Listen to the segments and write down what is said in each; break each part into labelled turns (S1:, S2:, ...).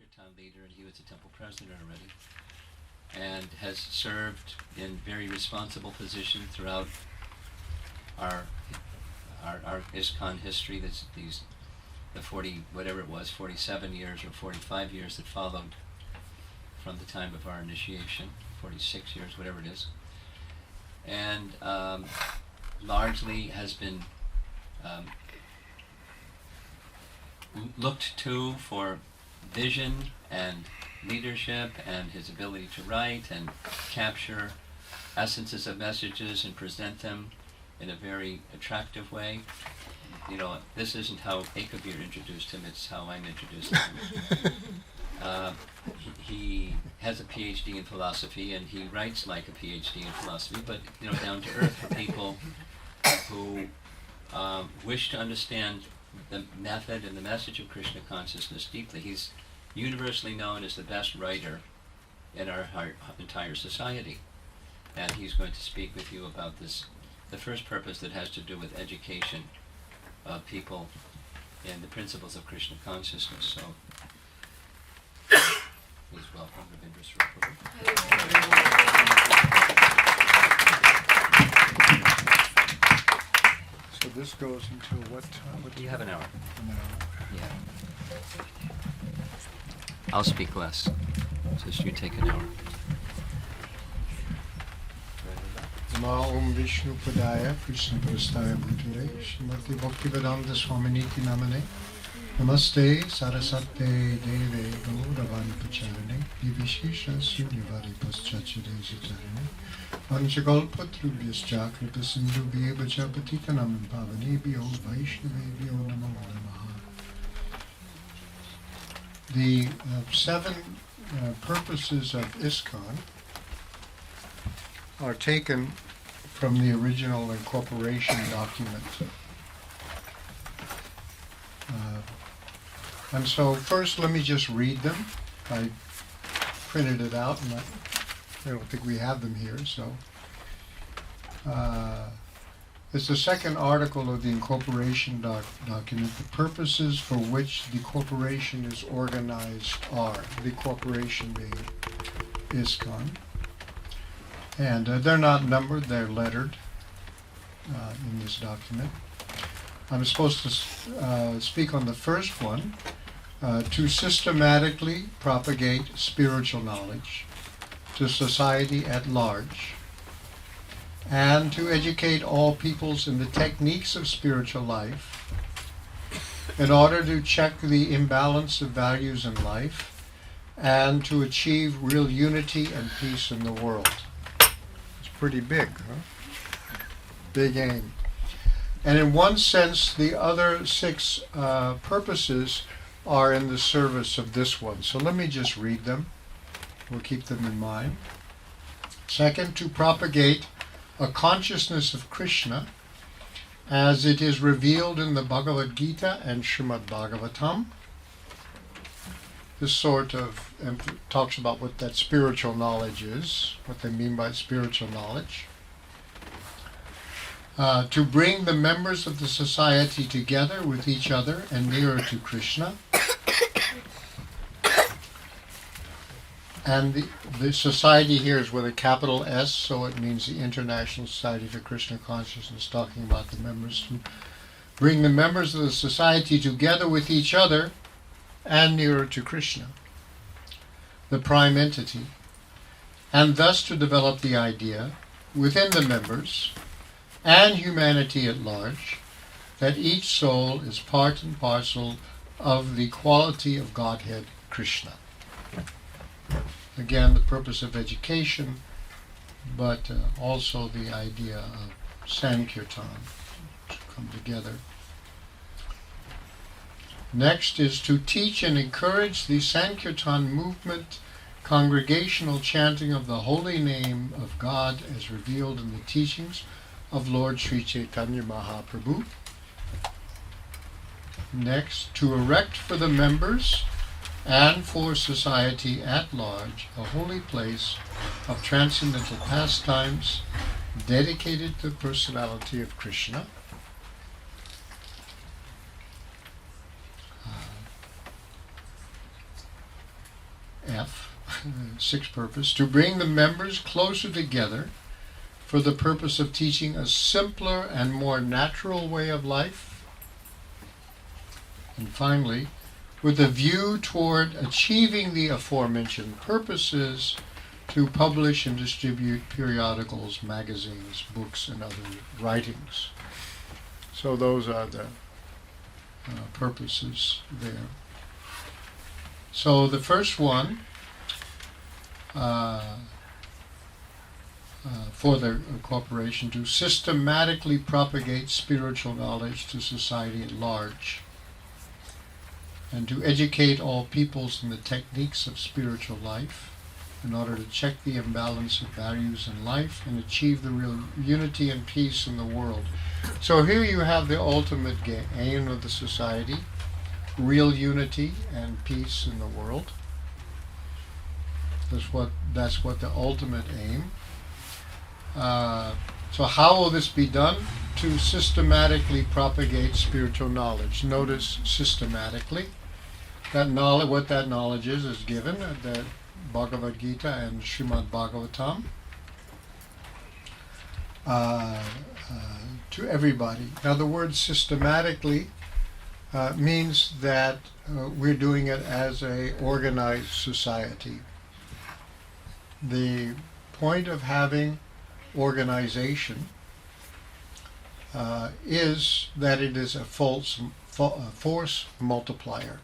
S1: Sankirtan leader, and he was a temple president already, and has served in very responsible position throughout our ISKCON history. The 40, whatever it was, 47 years or 45 years that followed from the time of our initiation, 46 years, whatever it is, and largely has been looked to for vision and leadership and his ability to write and capture essences of messages and present them in a very attractive way. You know, this isn't how Ekabir introduced him, it's how I'm introducing him. He has a PhD in philosophy, and he writes like a PhD in philosophy, but, you know, down to earth for people who wish to understand the method and the message of Krishna consciousness deeply. He's universally known as the best writer in our entire society, and he's going to speak with you about this, the first purpose that has to do with education of people in the principles of Krishna consciousness. So, please welcome Ravindra Svarupa.
S2: So this goes until what time?
S1: You have an hour.
S2: An hour.
S1: Yeah. I'll speak less. Just you take an hour.
S2: Om Vishnu Padaya, Krishna Prastaya Bhuture, Srimati Bhaktivedanta Swami Namane, Namaste Sarasate Deve Gauravani Pacharane, Divishesha Sunyavadi Paschachade Zitarane, Vanchakalpatrubhyascha Kripa Sindhu Bhyevacha Patitanam Pavanebhyo Vaishnavebhyo Namo Namaha. The 7 purposes of ISKCON are taken from the original incorporation document. And so first let me just read them. I printed it out, and I don't think we have them here, so it's the second article of the incorporation document. The purposes for which the corporation is organized are, the corporation being ISKCON. And they're not numbered, they're lettered in this document. I'm supposed to speak on the first one, to systematically propagate spiritual knowledge to society at large, and to educate all peoples in the techniques of spiritual life in order to check the imbalance of values in life and to achieve real unity and peace in the world. Pretty big, huh? Big aim. And in one sense, the other 6 purposes are in the service of this one. So let me just read them. We'll keep them in mind. Second, to propagate a consciousness of Krishna as it is revealed in the Bhagavad Gita and Srimad Bhagavatam. This sort of talks about what that spiritual knowledge is, what they mean by spiritual knowledge. To bring the members of the society together with each other and nearer to Krishna. And the society here is with a capital S, so it means the International Society for Krishna Consciousness, talking about the members. To bring the members of the society together with each other and nearer to Krishna, the prime entity, and thus to develop the idea within the members and humanity at large that each soul is part and parcel of the quality of Godhead Krishna. Again, the purpose of education, but also the idea of Sankirtan to come together. Next is to teach and encourage the Sankirtan movement, congregational chanting of the holy name of God as revealed in the teachings of Lord Sri Chaitanya Mahaprabhu. Next, to erect for the members and for society at large a holy place of transcendental pastimes dedicated to the personality of Krishna. sixth purpose, to bring the members closer together for the purpose of teaching a simpler and more natural way of life. And finally, with a view toward achieving the aforementioned purposes, to publish and distribute periodicals, magazines, books, and other writings. So those are the purposes there. So the first one, for the corporation, to systematically propagate spiritual knowledge to society at large, and to educate all peoples in the techniques of spiritual life, in order to check the imbalance of values in life and achieve the real unity and peace in the world. So here you have the ultimate aim of the society, real unity and peace in the world. That's what the ultimate aim. So how will this be done? To systematically propagate spiritual knowledge. Notice systematically. That knowledge, what that knowledge is given at the Bhagavad Gita and Srimad Bhagavatam to everybody. Now the word systematically means that we're doing it as a organized society. The point of having organization is that it is a force multiplier.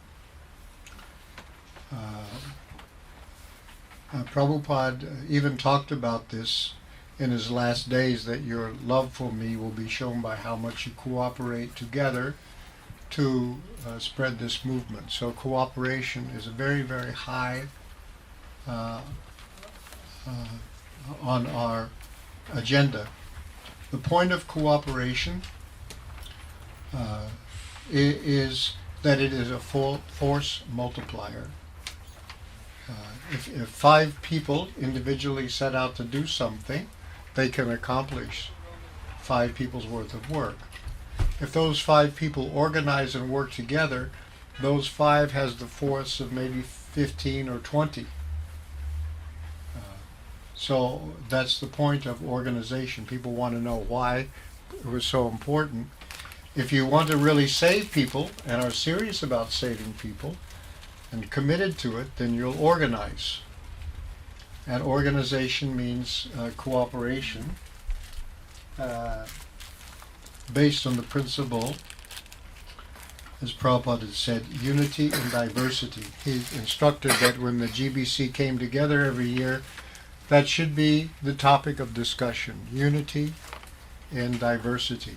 S2: Prabhupada even talked about this in his last days, that your love for me will be shown by how much you cooperate together to spread this movement. So cooperation is a very, very high on our agenda. The point of cooperation is that it is a force multiplier. If 5 people individually set out to do something, they can accomplish 5 people's worth of work. If those 5 people organize and work together, those 5 has the force of maybe 15 or 20. So that's the point of organization. People want to know why it was so important. If you want to really save people and are serious about saving people and committed to it, then you'll organize. And organization means cooperation based on the principle, as Prabhupada said, unity and diversity. He instructed that when the GBC came together every year, that should be the topic of discussion, unity and diversity.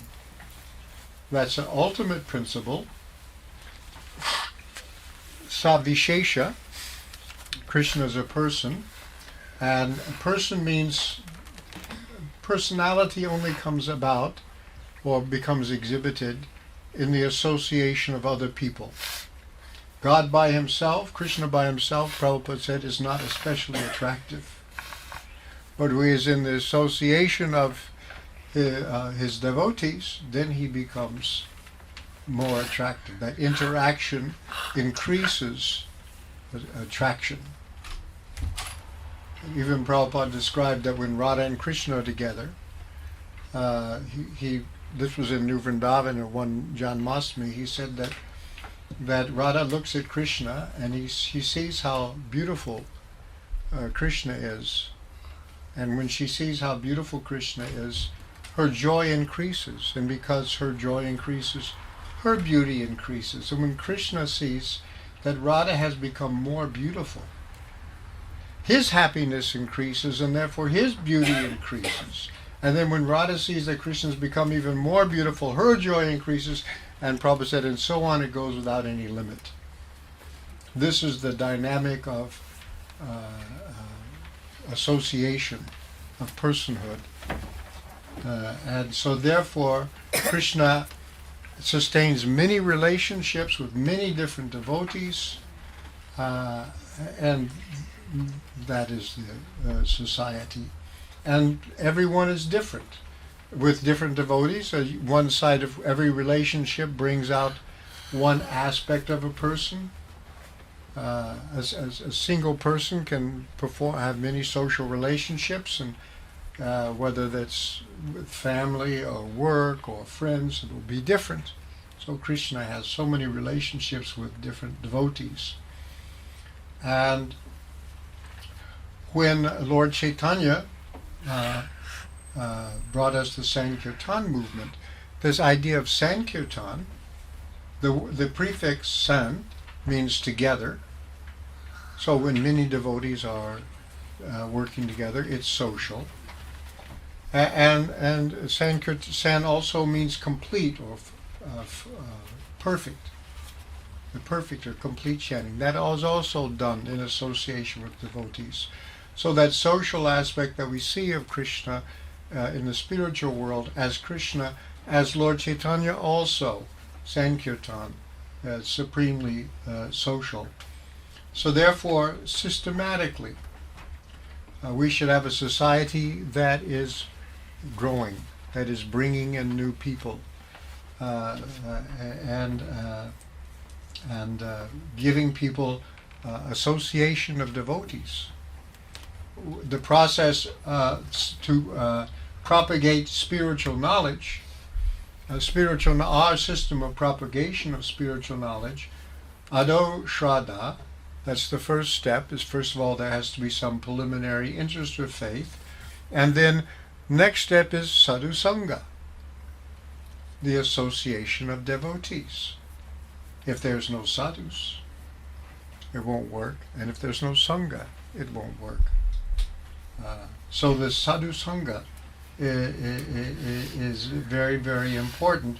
S2: That's an ultimate principle. Savishesha, Krishna is a person, and a person means personality only comes about or becomes exhibited in the association of other people. God by himself, Krishna by himself, Prabhupada said, is not especially attractive. But when he is in the association of his devotees, then he becomes more attractive. That interaction increases attraction. Even Prabhupada described that when Radha and Krishna are together, this was in New Vrindavan at one Janmashtami, he said that Radha looks at Krishna and he sees how beautiful Krishna is. And when she sees how beautiful Krishna is, her joy increases. And because her joy increases, her beauty increases. And when Krishna sees that Radha has become more beautiful, his happiness increases, and therefore his beauty increases. And then when Radha sees that Krishna has become even more beautiful, her joy increases, and Prabhupada said, and so on it goes without any limit. This is the dynamic of association, of personhood. And so therefore, Krishna sustains many relationships with many different devotees, and that is the society. And everyone is different. With different devotees, one side of every relationship brings out one aspect of a person. a single person can have many social relationships, and whether that's with family or work or friends, it will be different. So Krishna has so many relationships with different devotees. And when Lord Chaitanya brought us the Sankirtan movement, this idea of Sankirtan, the prefix san means together. So when many devotees are working together, it's social. And San also means complete or perfect. The perfect or complete chanting. That is also done in association with devotees. So that social aspect that we see of Krishna in the spiritual world as Krishna, as Lord Chaitanya also, Sankirtan, supremely social. So therefore, systematically, we should have a society that is growing, that is bringing in new people, and giving people association of devotees. The process to propagate spiritual knowledge, our system of propagation of spiritual knowledge, Ado Shraddha, that's the first step, is first of all there has to be some preliminary interest or faith, and then next step is Sadhu Sangha, the association of devotees. If there's no sadhus, it won't work, and if there's no Sangha, it won't work. So the Sadhu Sangha is very, very important.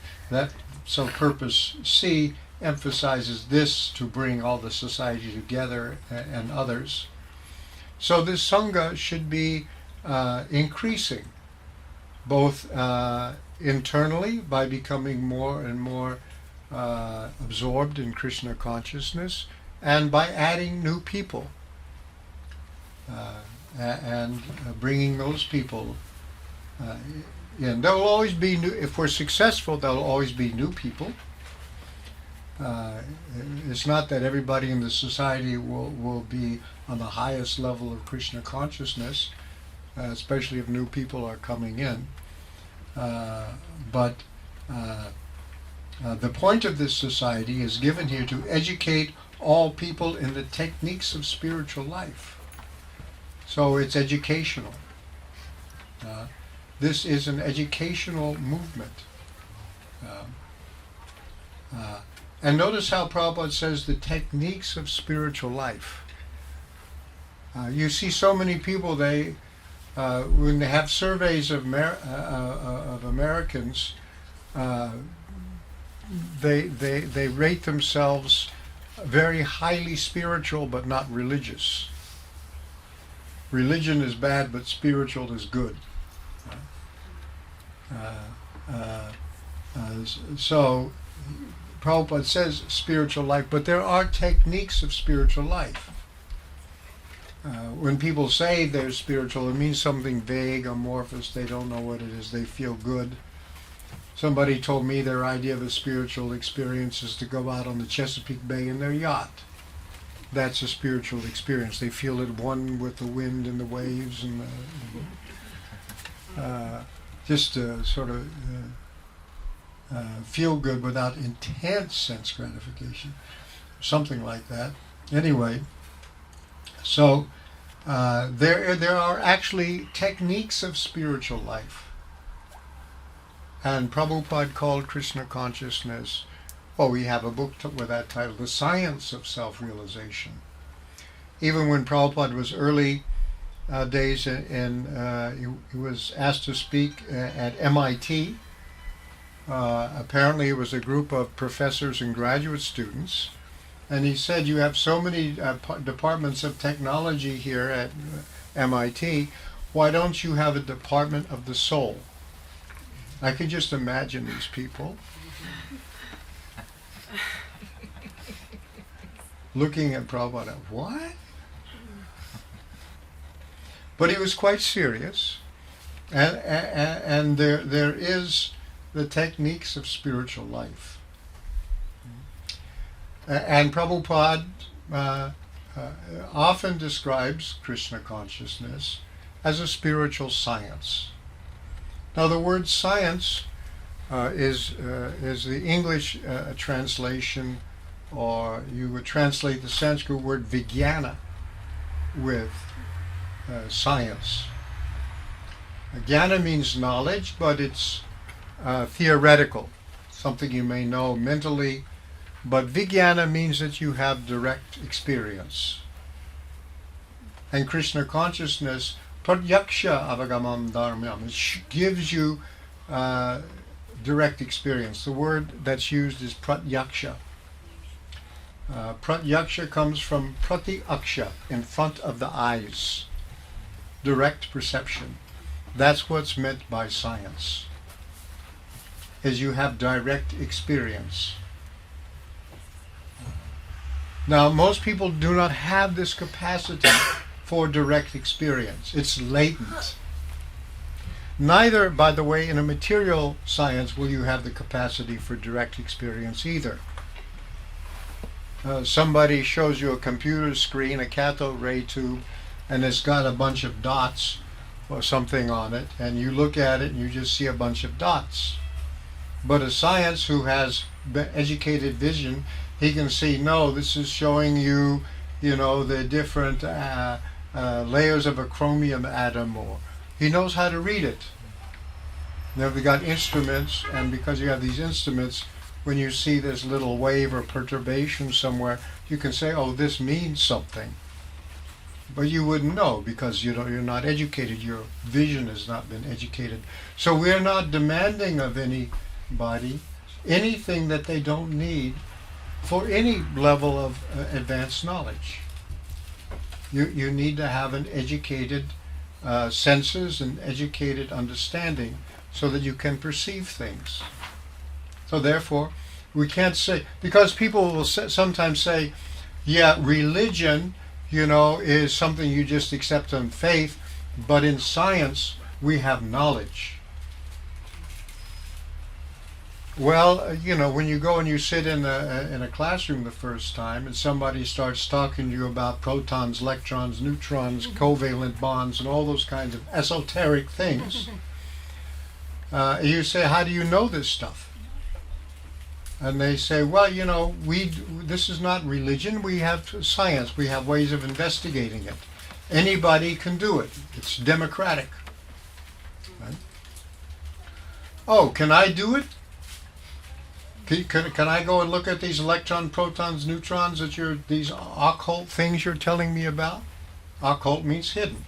S2: So purpose C emphasizes this, to bring all the society together and others. So this Sangha should be increasing, both internally by becoming more and more absorbed in Krishna consciousness, and by adding new people and bringing those people in. There will always be new. If we're successful, there will always be new people. It's not that everybody in the society will be on the highest level of Krishna consciousness, especially if new people are coming in. But the point of this society is given here to educate all people in the techniques of spiritual life. So it's educational. This is an educational movement. And notice how Prabhupada says the techniques of spiritual life. You see so many people, when they have surveys of Americans, they rate themselves very highly spiritual but not religious. Religion is bad, but spiritual is good. So Prabhupada says spiritual life, but there are techniques of spiritual life. When people say they're spiritual, it means something vague, amorphous. They don't know what it is. They feel good. Somebody told me their idea of a spiritual experience is to go out on the Chesapeake Bay in their yacht. That's a spiritual experience. They feel at one with the wind and the waves, and just sort of feel good without intense sense gratification, something like that. Anyway, so there are actually techniques of spiritual life, and Prabhupada called Krishna consciousness. Well, we have a book with that title, The Science of Self-Realization. Even when Prabhupada was early days, and he was asked to speak at MIT. Apparently it was a group of professors and graduate students, and he said, you have so many departments of technology here at MIT, why don't you have a department of the soul? I could just imagine these people looking at Prabhupada, what? But he was quite serious, and there is the techniques of spiritual life. And Prabhupada often describes Krishna consciousness as a spiritual science. Now, the word science is the English translation, or you would translate the Sanskrit word vijnana with science. Jnana means knowledge, but it's theoretical, something you may know mentally. But vijnana means that you have direct experience. And Krishna consciousness, pratyaksha avagamam dharmam, it gives you direct experience. The word that's used is pratyaksha. Pratyaksha comes from prati-aksha, in front of the eyes. Direct perception. That's what's meant by science, is you have direct experience. Now, most people do not have this capacity for direct experience. It's latent. Neither, by the way, in a material science will you have the capacity for direct experience either. Somebody shows you a computer screen, a cathode ray tube, and it's got a bunch of dots or something on it, and you look at it and you just see a bunch of dots. But a science who has educated vision, he can see, no, this is showing you, the different layers of a chromium atom, or he knows how to read it. Now they've got instruments, and because you have these instruments, when you see this little wave or perturbation somewhere, you can say, oh, this means something. But you wouldn't know because you're not educated. Your vision has not been educated. So we're not demanding of anybody anything that they don't need for any level of advanced knowledge. You need to have an educated senses and educated understanding so that you can perceive things. So therefore, we can't say, because people will sometimes say, yeah, religion, is something you just accept on faith, but in science, we have knowledge. Well, when you go and you sit in a classroom the first time and somebody starts talking to you about protons, electrons, neutrons, covalent bonds, and all those kinds of esoteric things, you say, how do you know this stuff? And they say, well, this is not religion, we have science, we have ways of investigating it. Anybody can do it. It's democratic. Right? Oh, can I do it? Can I go and look at these electrons, protons, neutrons, these occult things you're telling me about? Occult means hidden.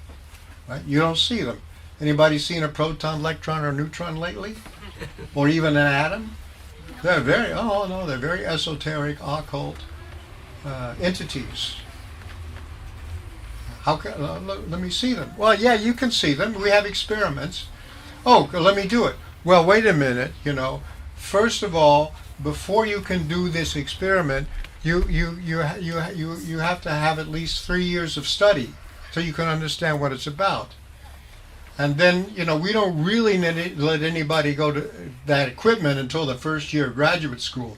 S2: Right? You don't see them. Anybody seen a proton, electron, or neutron lately? Or even an atom? They're very esoteric, occult entities. Let me see them. Well, yeah, you can see them. We have experiments. Oh, let me do it. Well, wait a minute. First of all, before you can do this experiment, you have to have at least 3 years of study so you can understand what it's about. And then, we don't really let anybody go to that equipment until the first year of graduate school.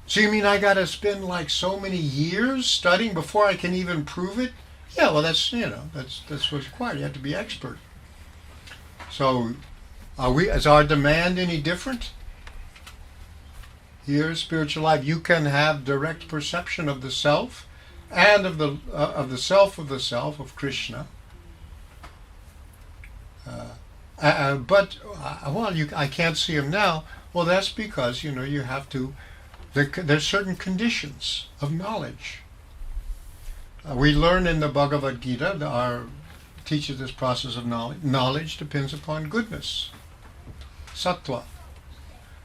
S2: So you mean I got to spend like so many years studying before I can even prove it? Yeah, well, that's what's required. You have to be expert. So, is our demand any different? Here, spiritual life, you can have direct perception of the self and of the self of the self of Krishna. I can't see him now. Well, that's because you have to. There's certain conditions of knowledge. We learn in the Bhagavad Gita, our teaches this process of knowledge. Knowledge depends upon goodness, sattva,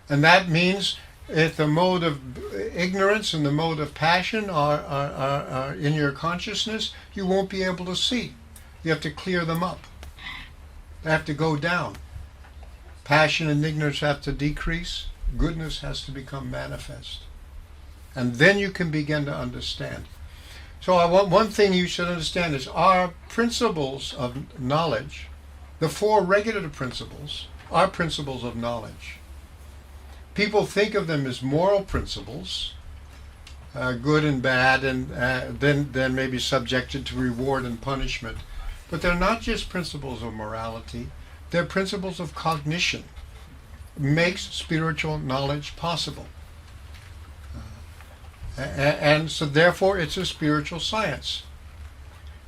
S2: and that means if the mode of ignorance and the mode of passion are in your consciousness, you won't be able to see. You have to clear them up. They have to go down. Passion and ignorance have to decrease. Goodness has to become manifest. And then you can begin to understand. So one thing you should understand is our principles of knowledge, the 4 regulative principles, are principles of knowledge. People think of them as moral principles, good and bad, and then maybe subjected to reward and punishment. But they're not just principles of morality, they're principles of cognition. Makes spiritual knowledge possible. And so therefore it's a spiritual science.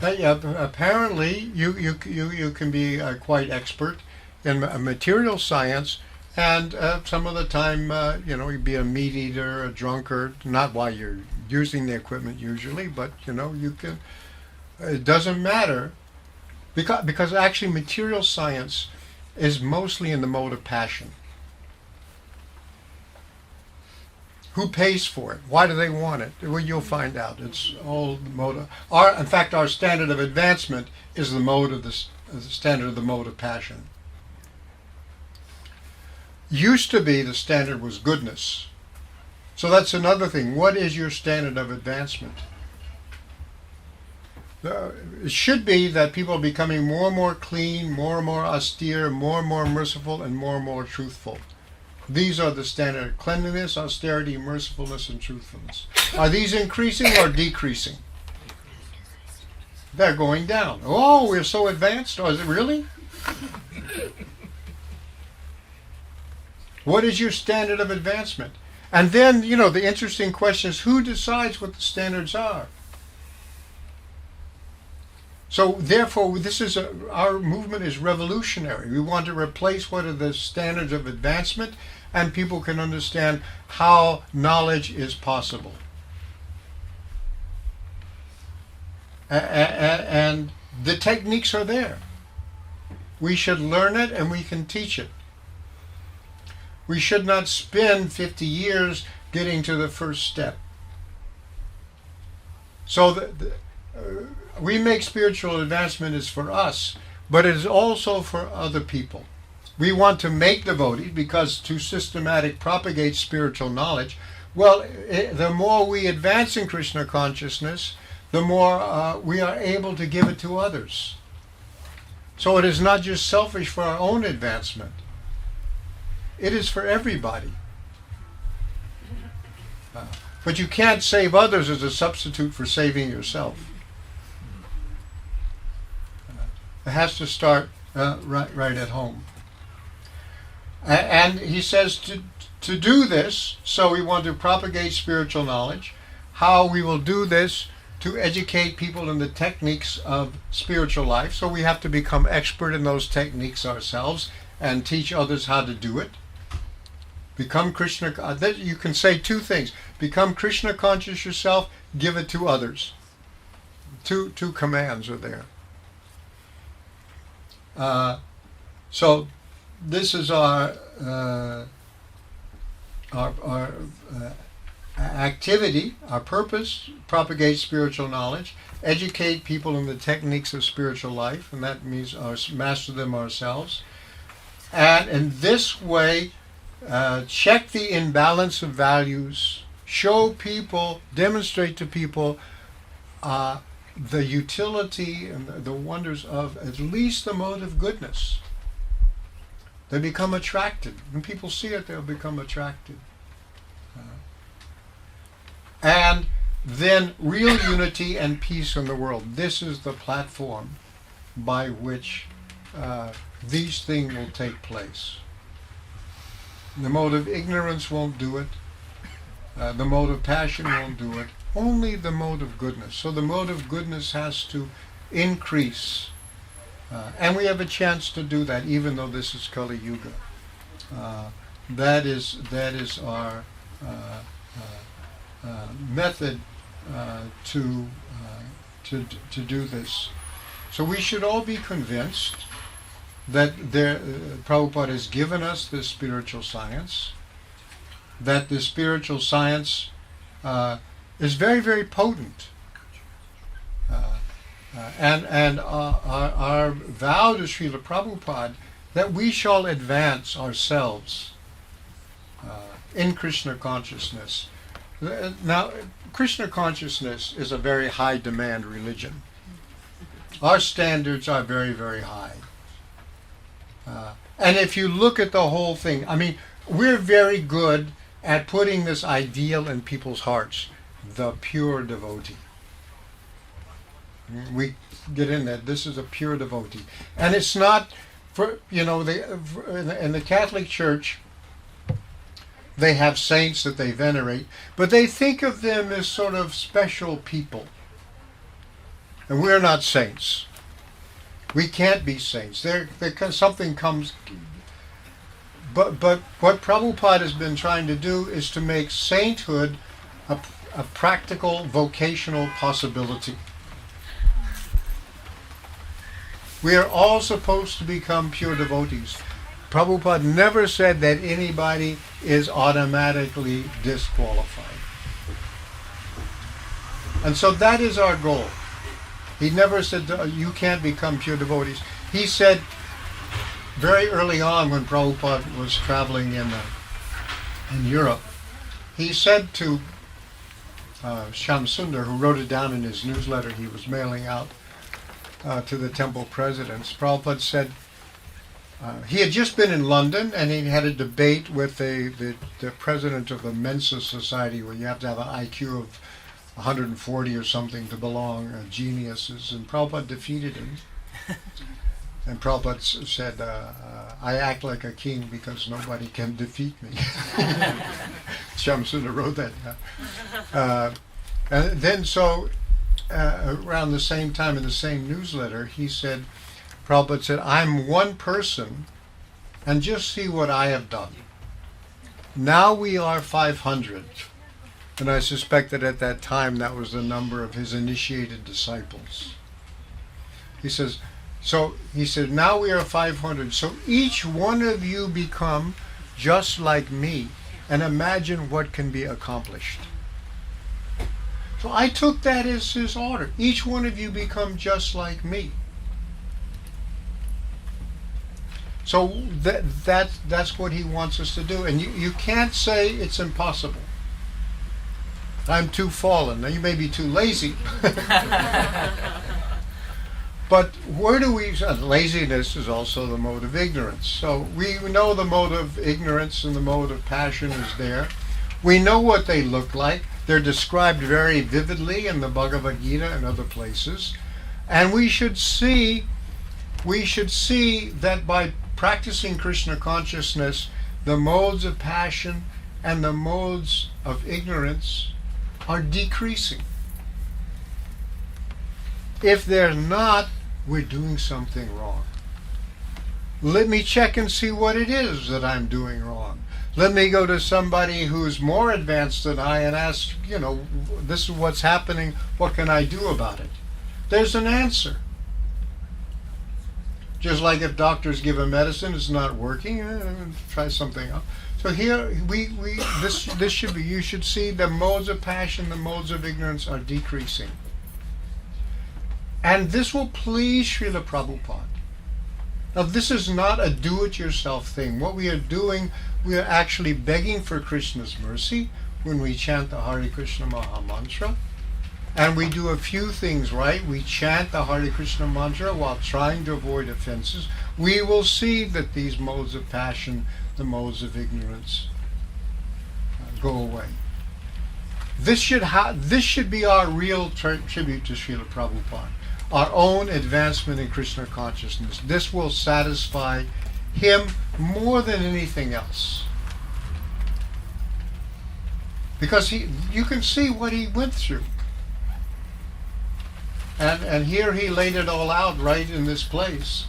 S2: Apparently you can be quite expert in material science, and some of the time you'd be a meat eater, a drunkard, not while you're using the equipment usually, but you can, it doesn't matter, because actually material science is mostly in the mode of passion. Who pays for it? Why do they want it? Well, you'll find out. It's all the mode of, in fact, our standard of advancement is the standard of the mode of passion. Used to be the standard was goodness. So that's another thing. What is your standard of advancement? It should be that people are becoming more and more clean, more and more austere, more and more merciful, and more truthful. These are the standard: cleanliness, austerity, mercifulness, and truthfulness. Are these increasing or decreasing? They're going down. Oh, we're so advanced. Oh, is it really? What is your standard of advancement? And then, the interesting question is, who decides what the standards are? So therefore, our movement is revolutionary. We want to replace what are the standards of advancement, and people can understand how knowledge is possible. And the techniques are there. We should learn it, and we can teach it. We should not spend 50 years getting to the first step. So we make spiritual advancement is for us, but it is also for other people. We want to make devotees, because to systematic propagate spiritual knowledge, the more we advance in Krishna consciousness, the more we are able to give it to others. So it is not just selfish for our own advancement. It is for everybody. But you can't save others as a substitute for saving yourself. It has to start right at home. And he says to do this, so we want to propagate spiritual knowledge. How we will do this: to educate people in the techniques of spiritual life. So we have to become expert in those techniques ourselves and teach others how to do it. Become Krishna. You can say two things: become Krishna conscious yourself, give it to others. Two commands are there. So this is our activity, our purpose: propagate spiritual knowledge, educate people in the techniques of spiritual life, and that means master them ourselves. And in this way, check the imbalance of values, show people, demonstrate to people the utility and the wonders of at least the mode of goodness. They become attracted. When people see it, they'll become attracted. And then real unity and peace in the world. This is the platform by which these things will take place. The mode of ignorance won't do it. The mode of passion won't do it. Only the mode of goodness. So the mode of goodness has to increase. And we have a chance to do that, even though this is Kali Yuga. That is our method to do this. So we should all be convinced that Prabhupada has given us this spiritual science, that the spiritual science is very, very potent. And our vow to Srila Prabhupada that we shall advance ourselves in Krishna consciousness. Now, Krishna consciousness is a very high demand religion. Our standards are very, very high. And if you look at the whole thing, we're very good at putting this ideal in people's hearts. the pure devotee. We get in that. This is a pure devotee. And it's not, for in the Catholic Church, they have saints that they venerate, but they think of them as sort of special people. And we're not saints. We can't be saints. Something comes. But what Prabhupada has been trying to do is to make sainthood a practical vocational possibility. We are all supposed to become pure devotees. Prabhupada never said that anybody is automatically disqualified. And so that is our goal. He never said you can't become pure devotees. He said very early on when Prabhupada was traveling in Europe, he said to Shamsundar, who wrote it down in his newsletter he was mailing out to the temple presidents, Prabhupada said, he had just been in London and he had a debate with the president of the Mensa Society, where you have to have an IQ of 140 or something to belong, geniuses, and Prabhupada defeated him. And Prabhupada said, I act like a king because nobody can defeat me. Shamsundar wrote that down. And then around the same time in the same newsletter, Prabhupada said, I'm one person, and just see what I have done. Now we are 500. And I suspect that at that time that was the number of his initiated disciples. He said, now we are 500. So each one of you become just like me, and imagine what can be accomplished. So I took that as his order. Each one of you become just like me. So that's what he wants us to do. And you can't say it's impossible. I'm too fallen. Now you may be too lazy. But where do we... laziness is also the mode of ignorance. So we know the mode of ignorance and the mode of passion is there. We know what they look like. They're described very vividly in the Bhagavad Gita and other places. And we should see that by practicing Krishna consciousness, the modes of passion and the modes of ignorance are decreasing. If they're not, we're doing something wrong. Let me check and see what it is that I'm doing wrong. Let me go to somebody who's more advanced than I and ask, this is what's happening, what can I do about it? There's an answer. Just like if doctors give a medicine, it's not working, try something else. So here, this should be, you should see the modes of passion, the modes of ignorance are decreasing. And this will please Srila Prabhupada. Now this is not a do-it-yourself thing. What we are doing, we are actually begging for Krishna's mercy when we chant the Hare Krishna Maha Mantra. And we do a few things right. We chant the Hare Krishna mantra while trying to avoid offenses. We will see that these modes of passion, the modes of ignorance, go away. This should be our real tribute to Srila Prabhupada. Our own advancement in Krishna consciousness. This will satisfy him more than anything else. Because you can see what he went through. And here he laid it all out right in this place,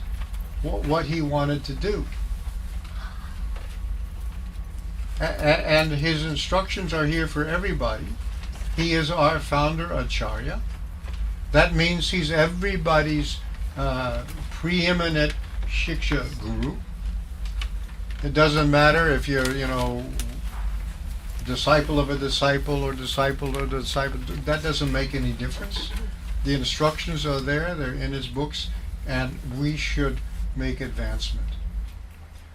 S2: what he wanted to do. And his instructions are here for everybody. He is our founder Acharya. That means he's everybody's preeminent Shiksha guru. It doesn't matter if you're, disciple of a disciple or disciple of a disciple. That doesn't make any difference. The instructions are there, they're in his books, and we should make advancement.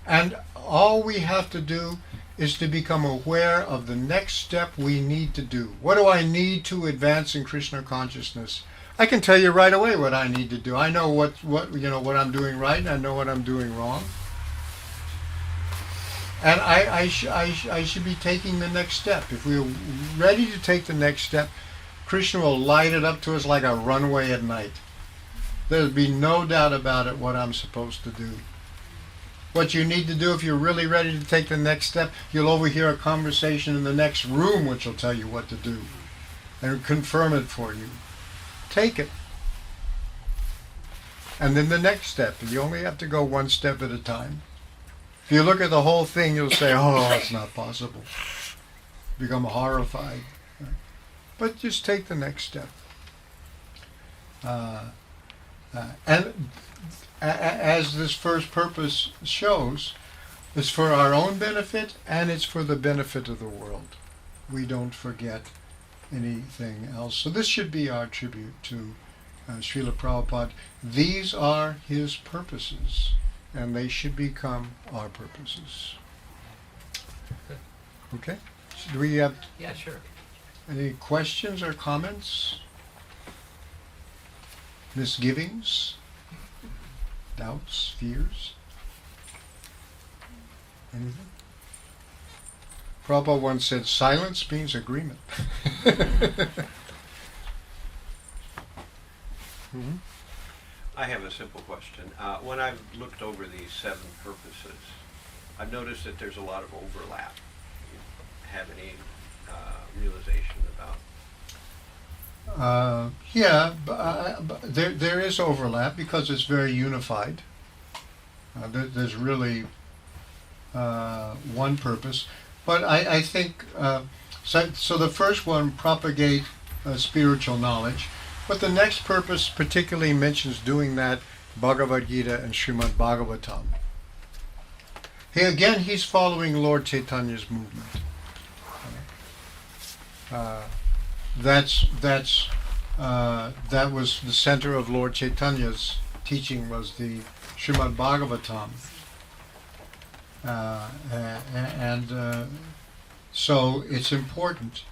S2: And all we have to do is to become aware of the next step we need to do. What do I need to advance in Krishna consciousness? I can tell you right away what I need to do. I know what I'm doing right, and I know what I'm doing wrong. And I should be taking the next step. If we're ready to take the next step, Krishna will light it up to us like a runway at night. There'll be no doubt about it what I'm supposed to do. What you need to do if you're really ready to take the next step, you'll overhear a conversation in the next room which will tell you what to do and confirm it for you. Take it. And then the next step. You only have to go one step at a time. If you look at the whole thing, you'll say, oh, it's not possible. Become horrified. But just take the next step. And as this first purpose shows, it's for our own benefit and it's for the benefit of the world. We don't forget anything else. So this should be our tribute to Srila Prabhupada. These are his purposes, and they should become our purposes. Okay? So do we have
S1: Yeah, sure.
S2: any questions or comments? Misgivings? Doubts? Fears? Anything? Prabhupada once said, silence means agreement. Mm-hmm.
S3: I have a simple question. When I've looked over these 7 purposes, I've noticed that there's a lot of overlap. You have any realization about?
S2: Yeah, but there is overlap because it's very unified. There's really one purpose. But I think, so the first one, propagate spiritual knowledge. But the next purpose particularly mentions doing that Bhagavad Gita and Srimad Bhagavatam. He's following Lord Chaitanya's movement. That was the center of Lord Chaitanya's teaching, was the Srimad Bhagavatam. So it's important.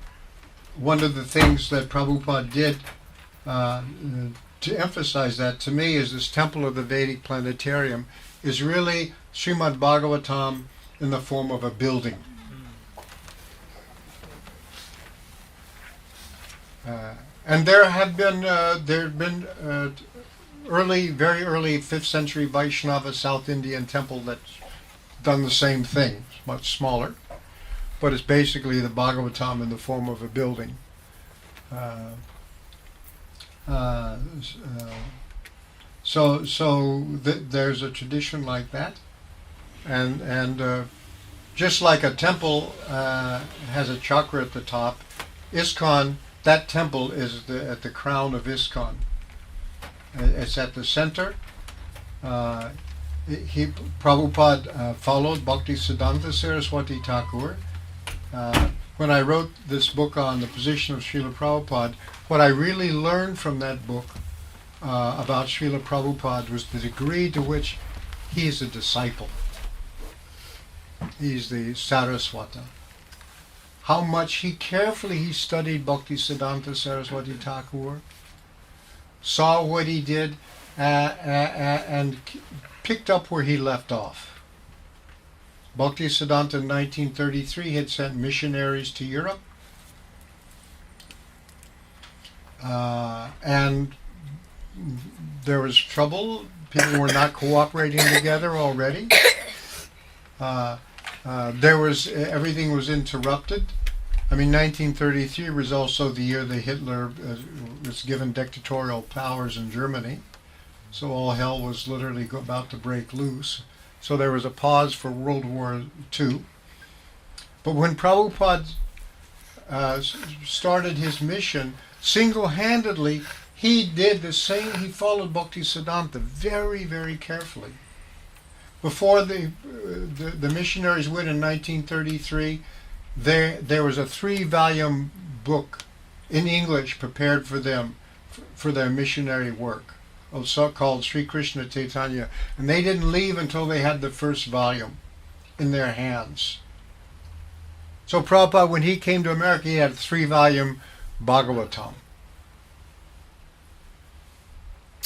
S2: One of the things that Prabhupada did to emphasize that to me is this Temple of the Vedic Planetarium is really Srimad Bhagavatam in the form of a building. And there have been very early 5th century Vaishnava South Indian temple that's done the same thing. It's much smaller, but it's basically the Bhagavatam in the form of a building. There's a tradition like that, and just like a temple has a chakra at the top, ISKCON, that temple is at the crown of ISKCON. It's at the center. Prabhupada followed Bhaktivedanta Swami Thakur. When I wrote this book on the position of Srila Prabhupada, what I really learned from that book about Srila Prabhupada was the degree to which he is a disciple. He's the Saraswata. How much he carefully studied Bhaktisiddhanta Saraswati Thakur, saw what he did, and picked up where he left off. Bhaktisiddhanta in 1933 had sent missionaries to Europe, and there was trouble. People were not cooperating together already. Everything was interrupted. I mean, 1933 was also the year that Hitler was given dictatorial powers in Germany. So all hell was literally about to break loose. So there was a pause for World War II. But when Prabhupada started his mission, single-handedly, he did the same. He followed Bhaktisiddhanta very, very carefully. Before the missionaries went in 1933, there was a 3-volume book in English prepared for them for their missionary work, also called Sri Krishna Chaitanya, and they didn't leave until they had the first volume in their hands. So Prabhupada, when he came to America, he had a 3-volume Bhagavatam.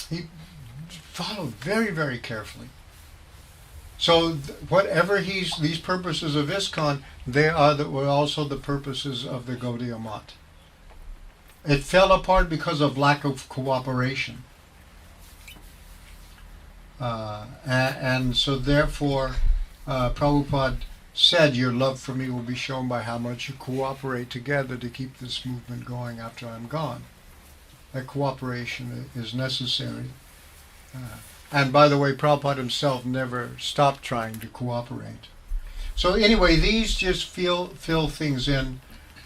S2: He followed very, very carefully. So whatever these purposes of ISKCON, were also the purposes of the Gaudiya Math. It fell apart because of lack of cooperation. And so therefore, Prabhupada said, your love for me will be shown by how much you cooperate together to keep this movement going after I'm gone. That cooperation is necessary. And by the way, Prabhupada himself never stopped trying to cooperate. So anyway, these just fill things in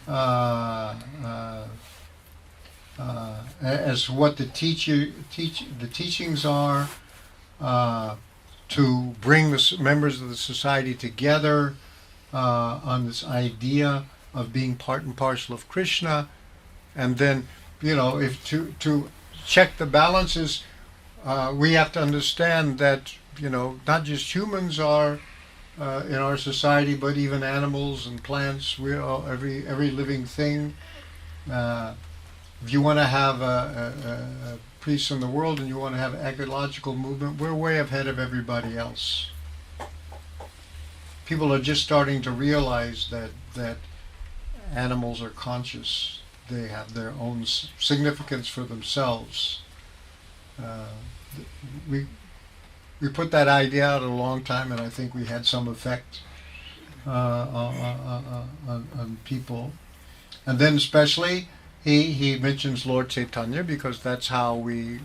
S2: as what the teachings are, to bring the members of the society together on this idea of being part and parcel of Krishna, and then, if to check the balances, we have to understand that not just humans are in our society, but even animals and plants. We are every living thing. If you want to have a peace in the world and you want to have ecological movement, we're way ahead of everybody else. People are just starting to realize that animals are conscious. They have their own significance for themselves. We put that idea out a long time, and I think we had some effect on people. And then especially, he mentions Lord Chaitanya, because that's where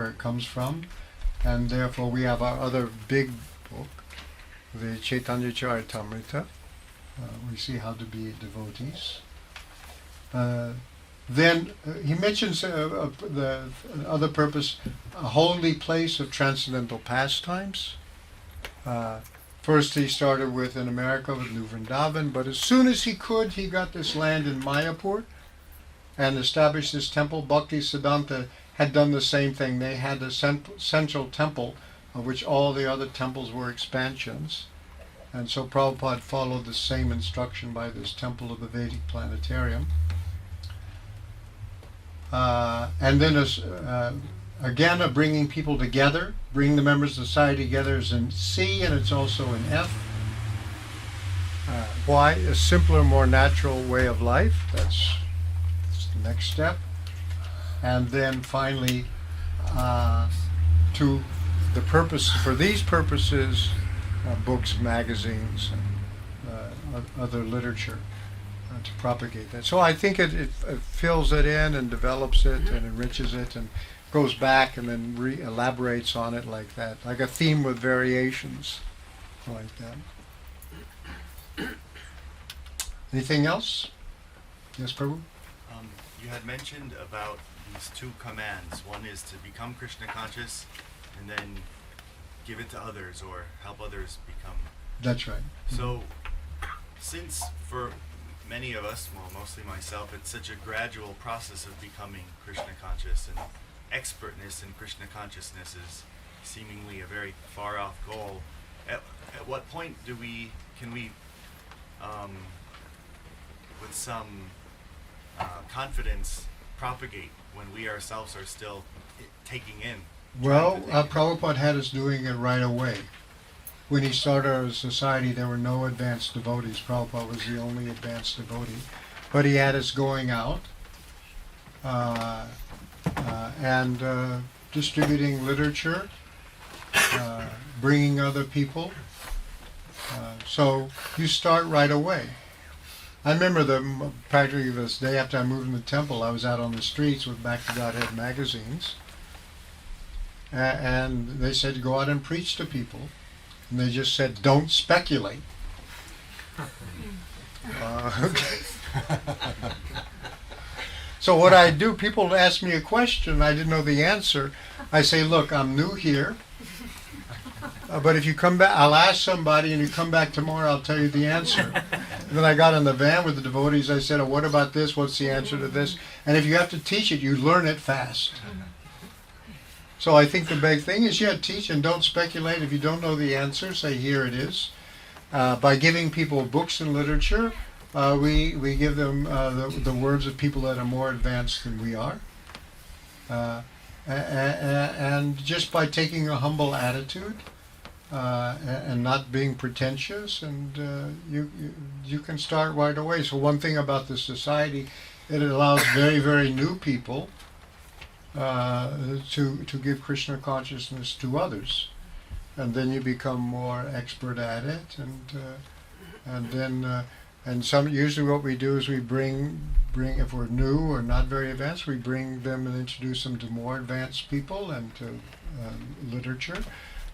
S2: it comes from. And therefore we have our other big book, the Chaitanya Charitamrita. We see how to be devotees. Then he mentions the other purpose, a holy place of transcendental pastimes. First he started with in America with New Vrindavan, but as soon as he could, he got this land in Mayapur and established this temple. Bhaktisiddhanta had done the same thing. They had a central temple, of which all the other temples were expansions. And so Prabhupada followed the same instruction by this temple of the Vedic planetarium. And then again, of bringing people together, bringing the members of society together is in C, and it's also in F. Why? A simpler, more natural way of life. That's the next step. And then finally, to the purpose, for these purposes, books, magazines, and other literature to propagate that. So I think it fills it in and develops it and enriches it and goes back and then elaborates on it like that, like a theme with variations, like that. Anything else? Yes, Prabhu?
S4: You had mentioned about these two commands. One is to become Krishna conscious, and then give it to others or help others become.
S2: That's right.
S4: So, since for many of us, well, mostly myself, it's such a gradual process of becoming Krishna conscious, and expertness in Krishna consciousness is seemingly a very far off goal. At what point can we with some confidence propagate when we ourselves are still taking in?
S2: Well, Prabhupada had us doing it right away. When he started our society, there were no advanced devotees. Prabhupada was the only advanced devotee. But he had us going out and distributing literature, bringing other people. So you start right away. I remember practically this day after I moved in the temple, I was out on the streets with Back to Godhead magazines. And they said, go out and preach to people. And they just said, don't speculate. So what I do, people ask me a question, I didn't know the answer. I say, look, I'm new here. But if you come back, I'll ask somebody, and you come back tomorrow, I'll tell you the answer. And then I got in the van with the devotees. I said, oh, what about this? What's the answer to this? And if you have to teach it, you learn it fast. So I think the big thing is, teach and don't speculate. If you don't know the answer, say, here it is. By giving people books and literature, we give them the words of people that are more advanced than we are. And just by taking a humble attitude, and not being pretentious, and you can start right away. So one thing about the society, it allows very, very new people to give Krishna consciousness to others, and then you become more expert at it, and then usually what we do is we bring if we're new or not very advanced, we bring them and introduce them to more advanced people and to literature,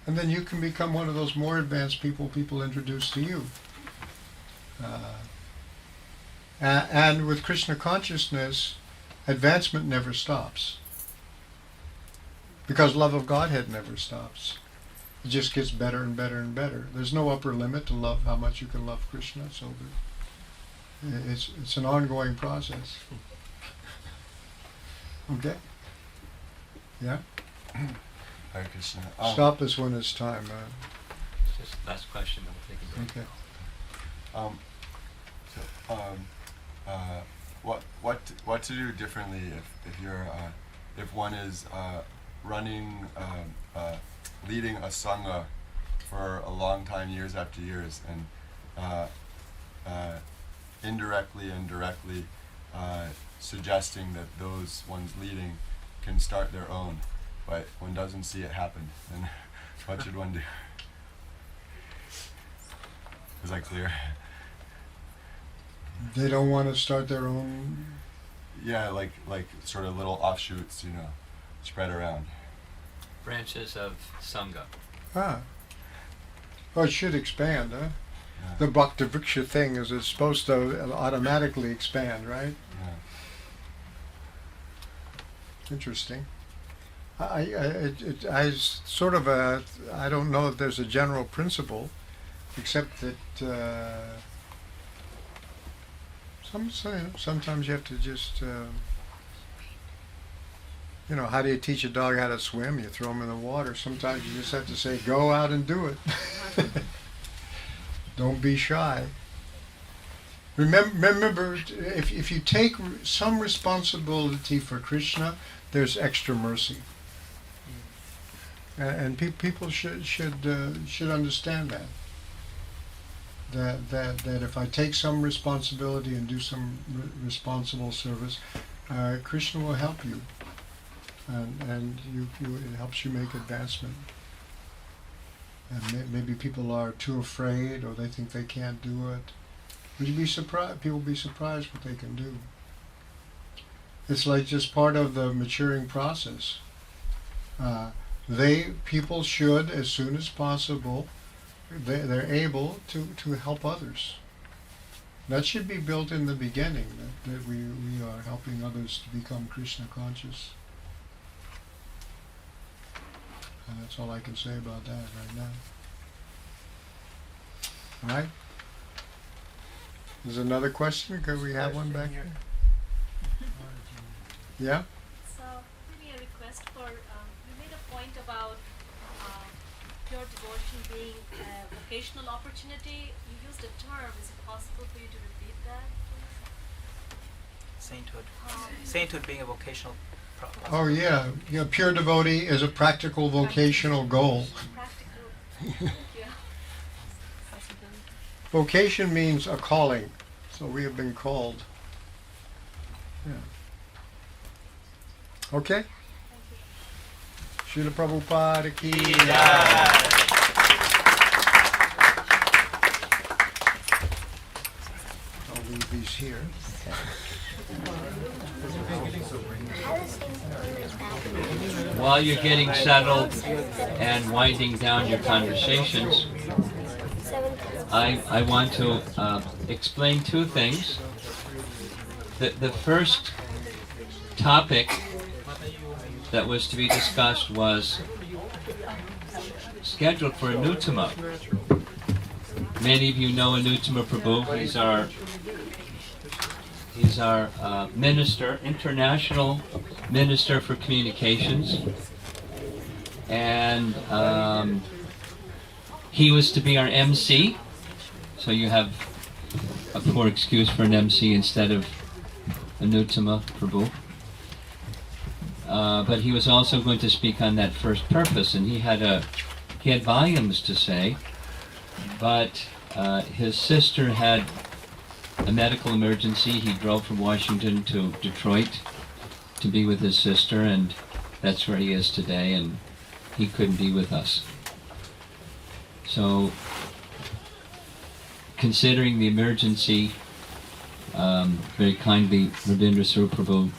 S2: and then you can become one of those more advanced people introduce to you. And with Krishna consciousness, advancement never stops. Because love of Godhead never stops. It just gets better and better and better. There's no upper limit to love, how much you can love Krishna. So it's an ongoing process. Okay? Yeah?
S5: Hare Krishna.
S2: Stop us when it's time.
S1: Just last question, then we'll take a break.
S5: Okay. What to do differently if you're if one is running leading a sangha for a long time, years after years, and indirectly and directly suggesting that those ones leading can start their own, but one doesn't see it happen, then what should one do? Is that clear?
S2: They don't want to start their own.
S5: Yeah, like sort of little offshoots, spread around.
S1: Branches of Sangha.
S2: Oh, it should expand, huh?
S5: Yeah.
S2: The Bhaktivedanta thing is it's supposed to automatically expand, right?
S5: Yeah.
S2: Interesting. I sort of I don't know if there's a general principle, except that sometimes you have to just how do you teach a dog how to swim? You throw him in the water. Sometimes you just have to say, go out and do it. Don't be shy. Remember, if you take some responsibility for Krishna, there's extra mercy. And people should understand that if I take some responsibility and do some responsible service, Krishna will help you, and it helps you make advancement. And maybe people are too afraid, or they think they can't do it. Would you be surprised? People be surprised what they can do. It's like just part of the maturing process. People should, as soon as possible, they're able to help others. That should be built in the beginning, that we are helping others to become Krishna conscious. And that's all I can say about that right now. All right? There's another question. Could we have one back here? Yeah?
S6: So, maybe a request for, you made a point about pure devotion being a vocational opportunity. You used a term. Is it possible for you to repeat that, please?
S7: Sainthood. Sainthood being a vocational process.
S2: Oh yeah. Pure devotee is a practical vocational goal.
S6: Practical. Yeah.
S2: Vocation means a calling. So we have been called. Yeah. Okay? Srila Prabhupada ki I'll leave these here.
S1: While you're getting settled and winding down your conversations, I want to explain two things. The first topic that was to be discussed was scheduled for Anuttama. Many of you know Anuttama Prabhu. He's our minister, international minister for communications, and he was to be our MC. So you have a poor excuse for an MC instead of Anuttama Prabhu. But he was also going to speak on that first purpose, and he had a he had volumes to say, but his sister had a medical emergency. He drove from Washington to Detroit to be with his sister, and that's where he is today, and he couldn't be with us. So, considering the emergency, very kindly, Ravindra Svarupa Prabhu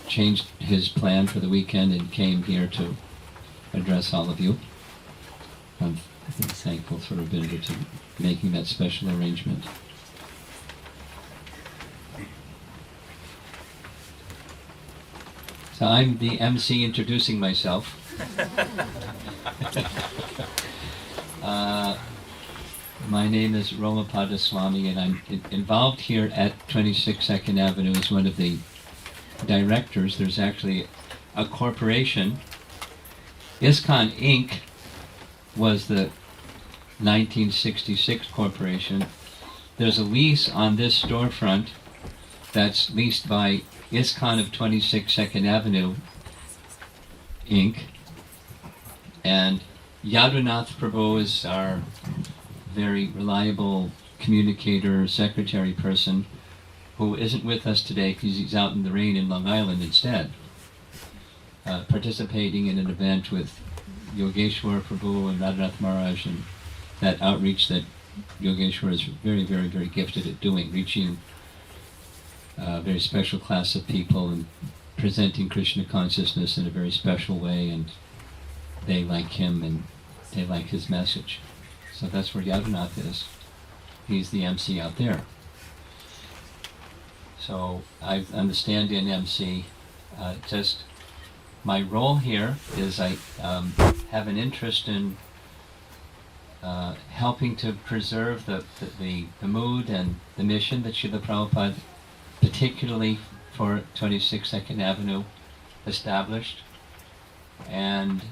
S1: changed his plan for the weekend and came here to address all of you. I'm thankful for Ravindra to making that special arrangement. So I'm the MC introducing myself. My name is Romapada Swami, and I'm involved here at 26 2nd Avenue as one of the directors. There's actually a corporation. ISKCON Inc. was the 1966 corporation. There's a lease on this storefront that's leased by ISKCON of 26 2nd Avenue Inc. And Yadunath Prabhu is our very reliable communicator, secretary person, who isn't with us today because he's out in the rain in Long Island instead, participating in an event with Yogeshwar Prabhu and Radhanath Maharaj, and that outreach that Yogeshwar is very, very, very gifted at doing, reaching a very special class of people and presenting Krishna consciousness in a very special way, and they like him and they like his message. So that's where Yadunath is. He's the MC out there. So I understand in MC, just my role here is I have an interest in helping to preserve the mood and the mission that Srila Prabhupada, particularly for 26 2nd Avenue, established. And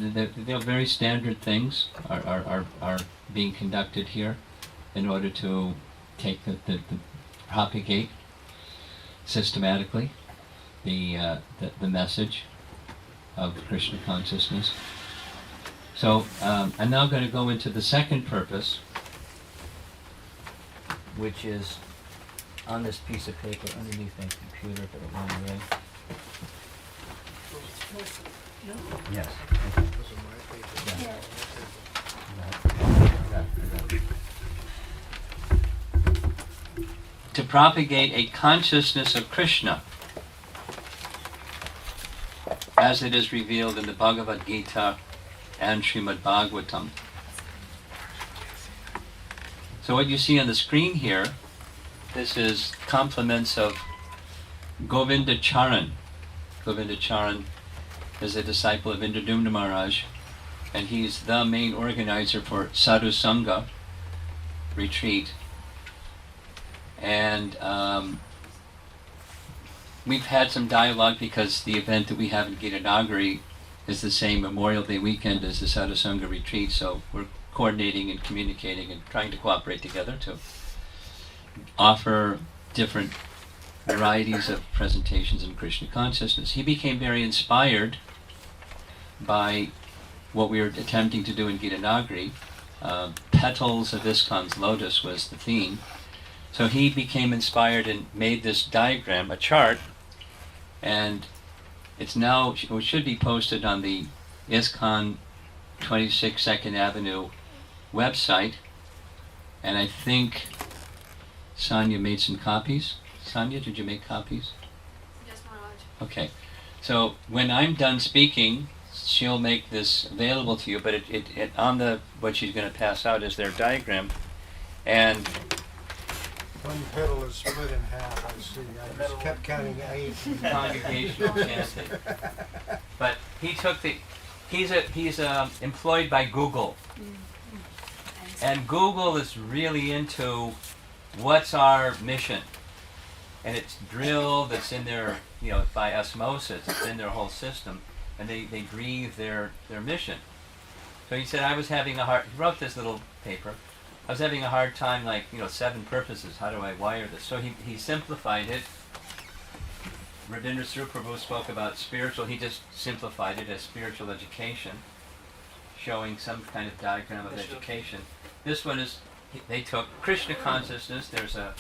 S1: the very standard things are being conducted here in order to take the propagate systematically the message of Krishna consciousness. So I'm now going to go into the second purpose, which is on this piece of paper underneath my computer, but it went away. Yes. Yeah. To propagate a consciousness of Krishna as it is revealed in the Bhagavad Gita and Srimad Bhagavatam. So what you see on the screen here, this is compliments of Govinda Charan. Govinda Charan is a disciple of Indradumna Maharaj, and he's the main organizer for Sadhu Sangha retreat. And we've had some dialogue because the event that we have in Gitanagari is the same Memorial Day weekend as the Sadhu Sangha retreat, so we're coordinating and communicating and trying to cooperate together to offer different varieties of presentations in Krishna consciousness. He became very inspired by what we were attempting to do in Gitanagari. Petals of ISKCON's lotus was the theme. So he became inspired and made this diagram, a chart, and it's now, it should be posted on the ISKCON 26 2nd Avenue website, and I think Sanya made some copies. Sanya, did you make copies?
S6: Yes, Maharaj.
S1: Okay. So when I'm done speaking, she'll make this available to you, but it on the, what she's going to pass out is their diagram, and
S2: One petal is split in half, I see. I just kept counting 8.
S1: congregational chanting. But he took the, he's employed by Google, and Google is really into what's our mission, and it's drilled, it's in their, by osmosis, it's in their whole system, and they breathe their mission. So he said, I was having a hard, he wrote this little paper, I was having a hard time, 7 purposes, how do I wire this? So he simplified it Ravindra Svarupa Romapada spoke about spiritual, he just simplified it as spiritual education, showing some kind of diagram of education. This one is, they took Krishna consciousness, there's a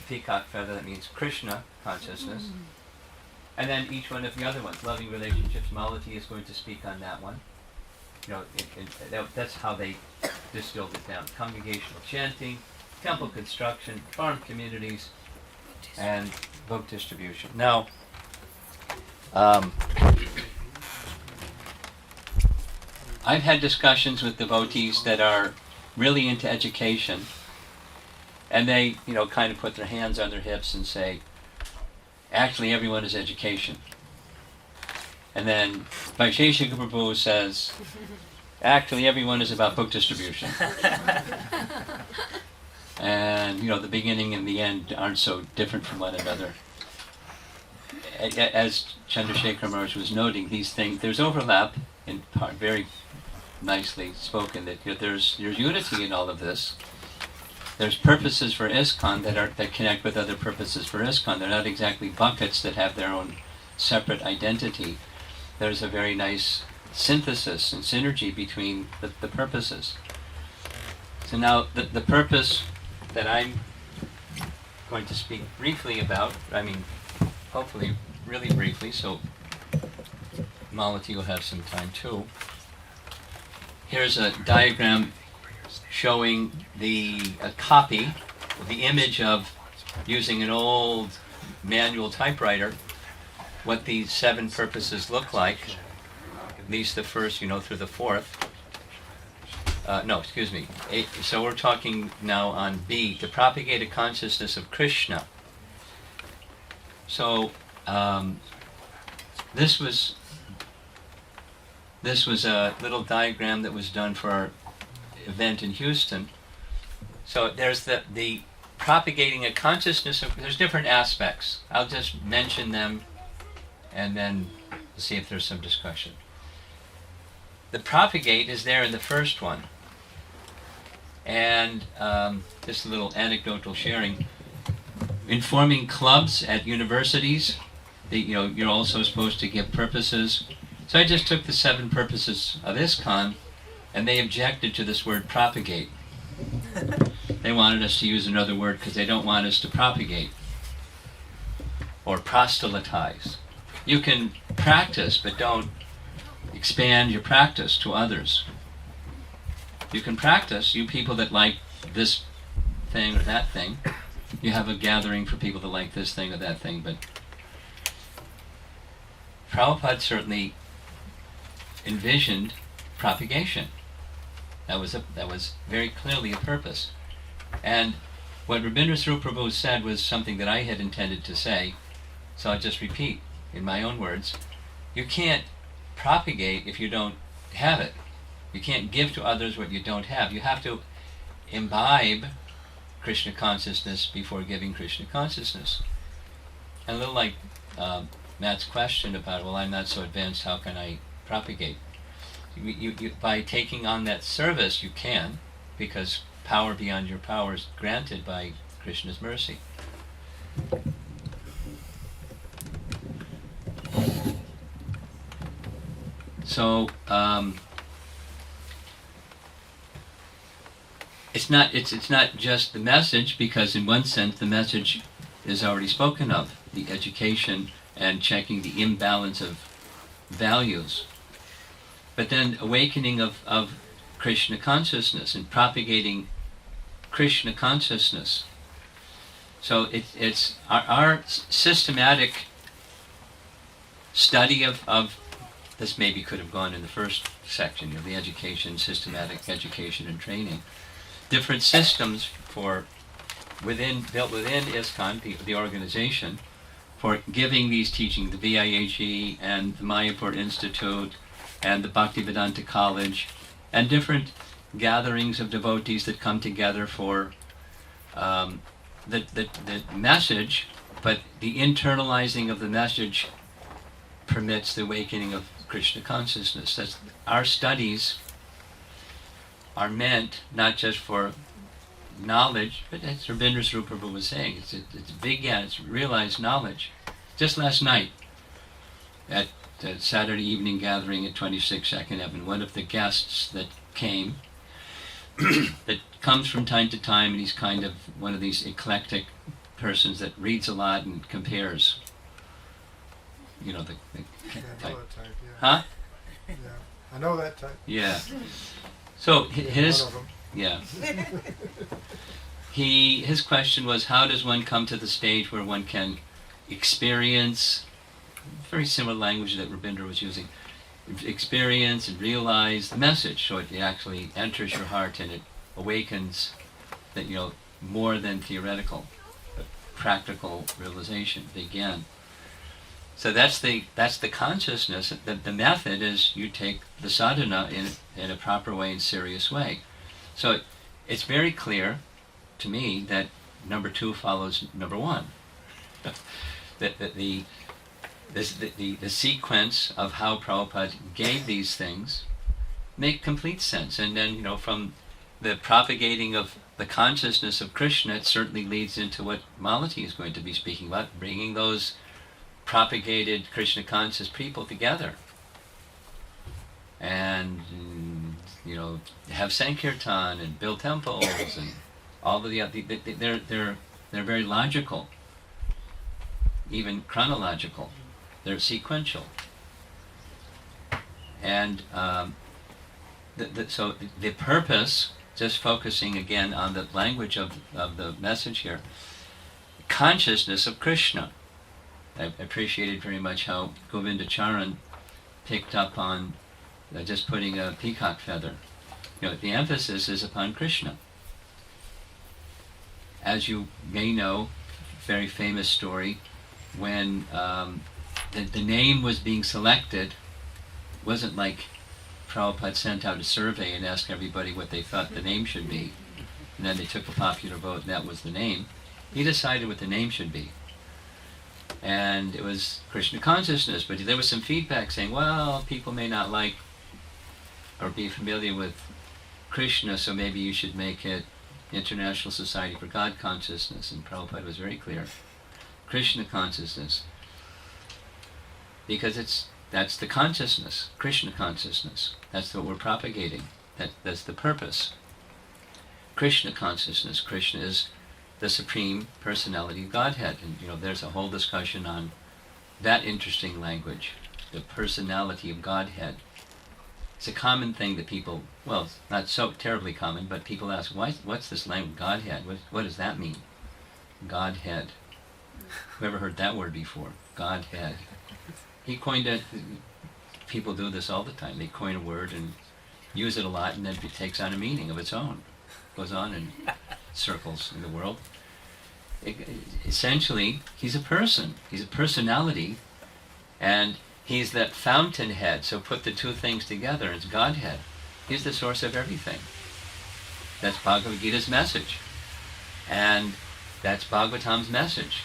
S1: peacock feather that means Krishna consciousness, and then each one of the other ones, loving relationships, Malati is going to speak on that one. You know, that's how they distilled it down. Congregational chanting, temple construction, farm communities, and book distribution. Now, I've had discussions with devotees that are really into education, and they, you know, kind of put their hands on their hips and say, actually everyone is education. And then Vaisheshika Prabhu says, actually everyone is about book distribution. And, you know, the beginning and the end aren't so different from one another. As Chandrasekhar Maharaj was noting, these things, there's overlap, in part, very nicely spoken, that, you know, there's unity in all of this. There's purposes for ISKCON that connect with other purposes for ISKCON. They're not exactly buckets that have their own separate identity. There's a very nice synthesis and synergy between the purposes. So now the purpose that I'm going to speak briefly about, I mean, hopefully really briefly, so Malati will have some time too. Here's a diagram showing a copy, the image of, using an old manual typewriter, what these 7 purposes look like, at least the first, you know, through the 4th. No, excuse me. So we're talking now on B, to propagate a consciousness of Krishna. So this was a little diagram that was done for our event in Houston. So there's the propagating a consciousness of, there's different aspects. I'll just mention them and then see if there's some discussion. The propagate is there in the first one. And just a little anecdotal sharing. In forming clubs at universities, you know, you're also supposed to give purposes. So I just took the 7 purposes of ISKCON, and they objected to this word propagate. They wanted us to use another word because they don't want us to propagate or proselytize. You can practice, but don't expand your practice to others. You can practice, you people that like this thing or that thing, you have a gathering for people that like this thing or that thing, but Prabhupada certainly envisioned propagation. That was very clearly a purpose. And what Ravindra Svarupa Prabhu said was something that I had intended to say, so I'll just repeat in my own words. You can't propagate if you don't have it. You can't give to others what you don't have. You have to imbibe Krishna consciousness before giving Krishna consciousness. And a little like Matt's question about, well, I'm not so advanced, how can I propagate? You, by taking on that service, you can, because power beyond your power is granted by Krishna's mercy. So it's not just the message, because in one sense the message is already spoken of, the education and checking the imbalance of values. But then awakening of Krishna consciousness and propagating Krishna consciousness. So it's our systematic study of this maybe could have gone in the first section, you know, the education, systematic education and training. Different systems built within ISKCON, the organization, for giving these teachings, the VIAG and the Mayapur Institute and the Bhaktivedanta College, and different gatherings of devotees that come together for the message, but the internalizing of the message permits the awakening of Krishna consciousness. That's, our studies are meant not just for knowledge, but as Ravindra Svarupa Prabhu was saying, it's big, yeah, it's realized knowledge. just last night at the Saturday evening gathering at 26 Second Avenue, one of the guests that came, that comes from time to time, and he's kind of one of these eclectic persons that reads a lot and compares. You know, the
S2: Yeah, I know
S1: type.
S2: that type, yeah.
S1: Huh?
S2: Yeah, I know that type.
S1: Yeah. So
S2: Yeah,
S1: his,
S2: one of 'em.
S1: yeah. His question was, how does one come to the stage where one can experience, very similar language that Ravindra was using, experience and realize the message, so it actually enters your heart and it awakens that, you know, more than theoretical, but practical realization begin. So that's the consciousness. The method is you take the sadhana in a proper way and serious way. So it's very clear to me that number 2 follows number 1. that the sequence of how Prabhupada gave these things make complete sense. And then, you know, from the propagating of the consciousness of Krishna, it certainly leads into what Malati is going to be speaking about, bringing those propagated Krishna conscious people together. And, you know, have Sankirtan and build temples and all of they're very logical, even chronological. They're sequential. And so the purpose, just focusing again on the language of the message here, consciousness of Krishna. I appreciated very much how Govinda Charan picked up on just putting a peacock feather. You know, the emphasis is upon Krishna. As you may know, very famous story, when the name was being selected, it wasn't like Prabhupada sent out a survey and asked everybody what they thought the name should be, and then they took a popular vote and that was the name. He decided what the name should be. And it was Krishna consciousness, but there was some feedback saying, well, people may not like or be familiar with Krishna, so maybe you should make it International Society for God Consciousness. And Prabhupada was very clear. Krishna consciousness. Because that's the consciousness, Krishna consciousness. That's what we're propagating. That's the purpose. Krishna consciousness. Krishna is the Supreme Personality of Godhead. And, you know, there's a whole discussion on that interesting language, the personality of Godhead. It's a common thing that people, well, it's not so terribly common, but people ask, what's this language, Godhead? What does that mean? Godhead. Whoever heard that word before? Godhead. He coined it. People do this all the time. They coin a word and use it a lot, and then it takes on a meaning of its own. Goes on in circles in the world. Essentially, he's a person. He's a personality, and he's that fountainhead. So put the two things together, it's Godhead. He's the source of everything. That's Bhagavad Gita's message. And that's Bhagavatam's message.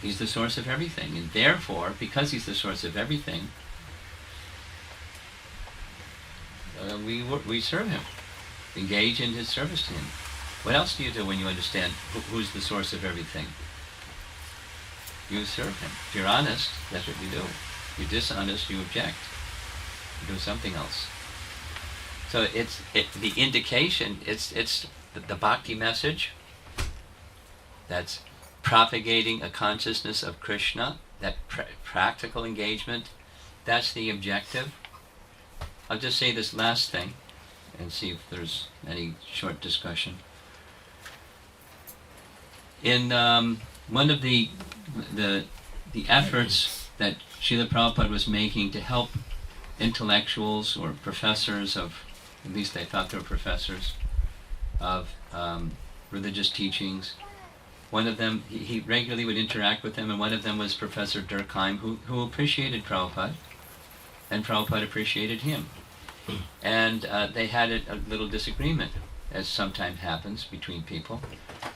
S1: He's the source of everything. And therefore, because he's the source of everything, we serve him. Engage in his service to him. What else do you do when you understand who's the source of everything? You serve him. If you're honest, that's what you do. If you're dishonest, you object. You do something else. So it's the indication, it's the bhakti message that's propagating a consciousness of Krishna, that practical engagement, that's the objective. I'll just say this last thing and see if there's any short discussion. In one of the efforts that Srila Prabhupada was making to help intellectuals or professors of, at least they thought they were professors, of religious teachings, one of them, he regularly would interact with them, and one of them was Professor Durkheim, who appreciated Prabhupada, and Prabhupada appreciated him. And they had a little disagreement, as sometimes happens between people.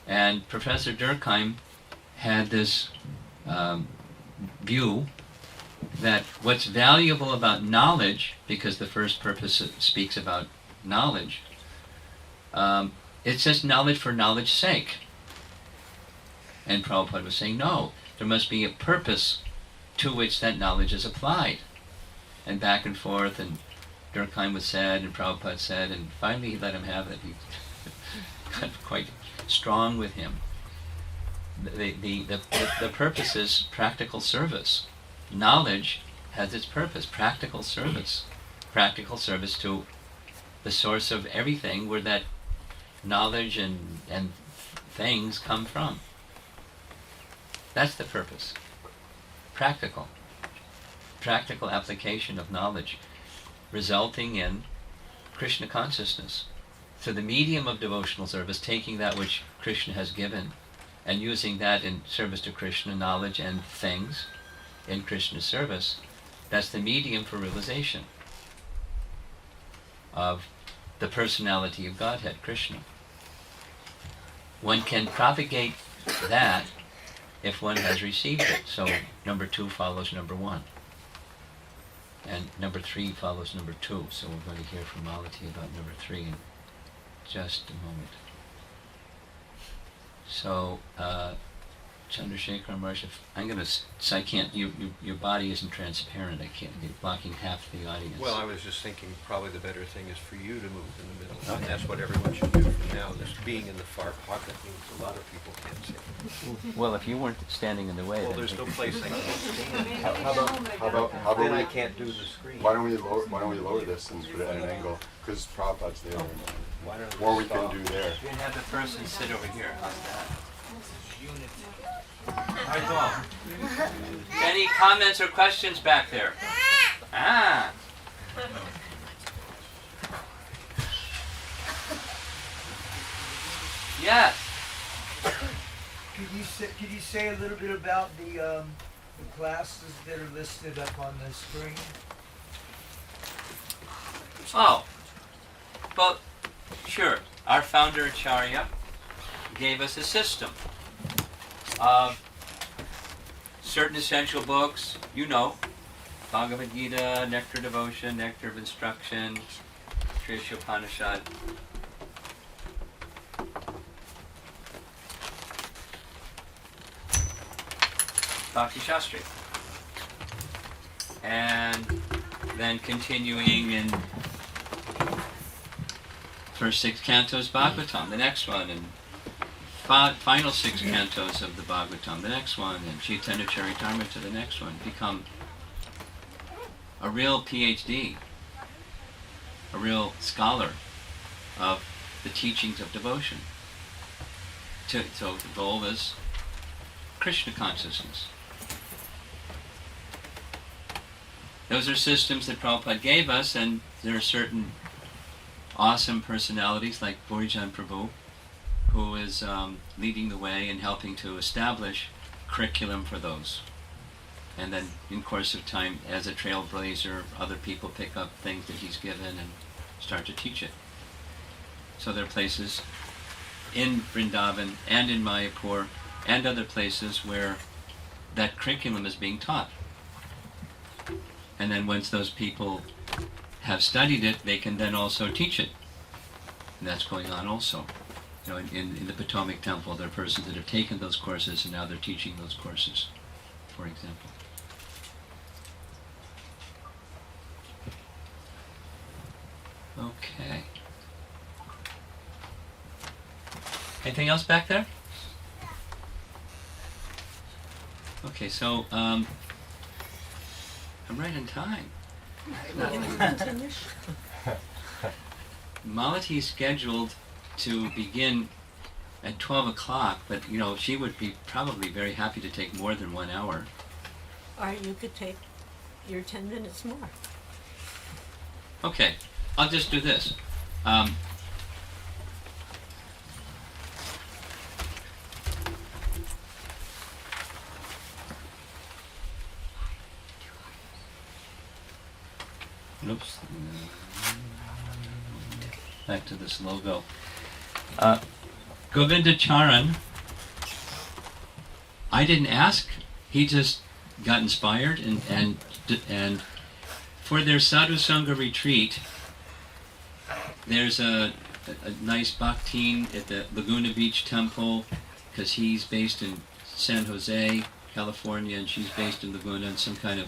S1: And Professor Durkheim had this view that what's valuable about knowledge, because the first purpose speaks about knowledge, it's just knowledge for knowledge's sake. And Prabhupada was saying, no, There must be a purpose to which that knowledge is applied. And back and forth, and Durkheim was said, and Prabhupada said, and finally he let him have it. He got quite strong with him. The purpose is practical service. Knowledge has its purpose, practical service. Practical service to the source of everything where that knowledge and things come from. That's the purpose. Practical. Practical application of knowledge resulting in Krishna consciousness. So the medium of devotional service, taking that which Krishna has given and using that in service to Krishna, knowledge and things in Krishna's service, that's the medium for realization of the personality of Godhead, Krishna. One can propagate that if one has received it. So number 2 follows number 1. And number 3 follows number 2. So we're going to hear from Malati about number 3 in just a moment. So, Chandrasekhar Marsh, I'm going to, so I can't, your body isn't transparent. I can't, you're blocking half the audience.
S3: Well, I was just thinking probably the better thing is for you to move in the middle. And that's what everyone should do from now. This being in the far pocket means a lot of people can't see.
S1: Well, if you weren't standing in the way,
S3: Well,
S1: then
S3: there's no place I can stand.
S5: How
S3: Then I
S5: about
S3: can't do the screen.
S5: why don't we lower this and put it at an angle? Because Prabhupada's there.
S3: Why don't
S5: Or we
S3: stop?
S5: can do there.
S1: you can have the person sit over here. How's that? Any comments or questions back there? Ah. Yes.
S8: Could you say a little bit about the classes that are listed up on the screen?
S1: Oh. Well, sure. Our founder Acharya gave us a system of certain essential books, you know, Bhagavad Gita, Nectar Devotion, Nectar of Instruction, Trisha Upanishad. Bhakti Shastri. And then continuing in first 6 cantos Bhagavatam, the next one, and final 6 cantos of the Bhagavatam, the next one, and Chaitanya Charitamrita, the next one, become a real PhD, a real scholar of the teachings of devotion. So the goal is Krishna consciousness. Those are systems that Prabhupada gave us, and there are certain awesome personalities like Burijan Prabhu, who is leading the way and helping to establish curriculum for those. And then in course of time, as a trailblazer, other people pick up things that he's given and start to teach it. So there are places in Vrindavan and in Mayapur and other places where that curriculum is being taught. And then once those people have studied it, they can then also teach it. And that's going on also. You know, in the Potomac Temple, there are persons that have taken those courses and now they're teaching those courses, for example. Okay. Anything else back there? Okay, so I'm right in time. Malati is scheduled to begin at 12 o'clock, but you know, she would be probably very happy to take more than 1 hour.
S9: Or you could take your 10 minutes more.
S1: Okay, I'll just do this. Oops. Back to this logo. Govinda Charan, I didn't ask. He just got inspired, and for their Sadhu Sangha retreat, there's a nice bhaktin at the Laguna Beach Temple, because he's based in San Jose, California, and she's based in Laguna, and some kind of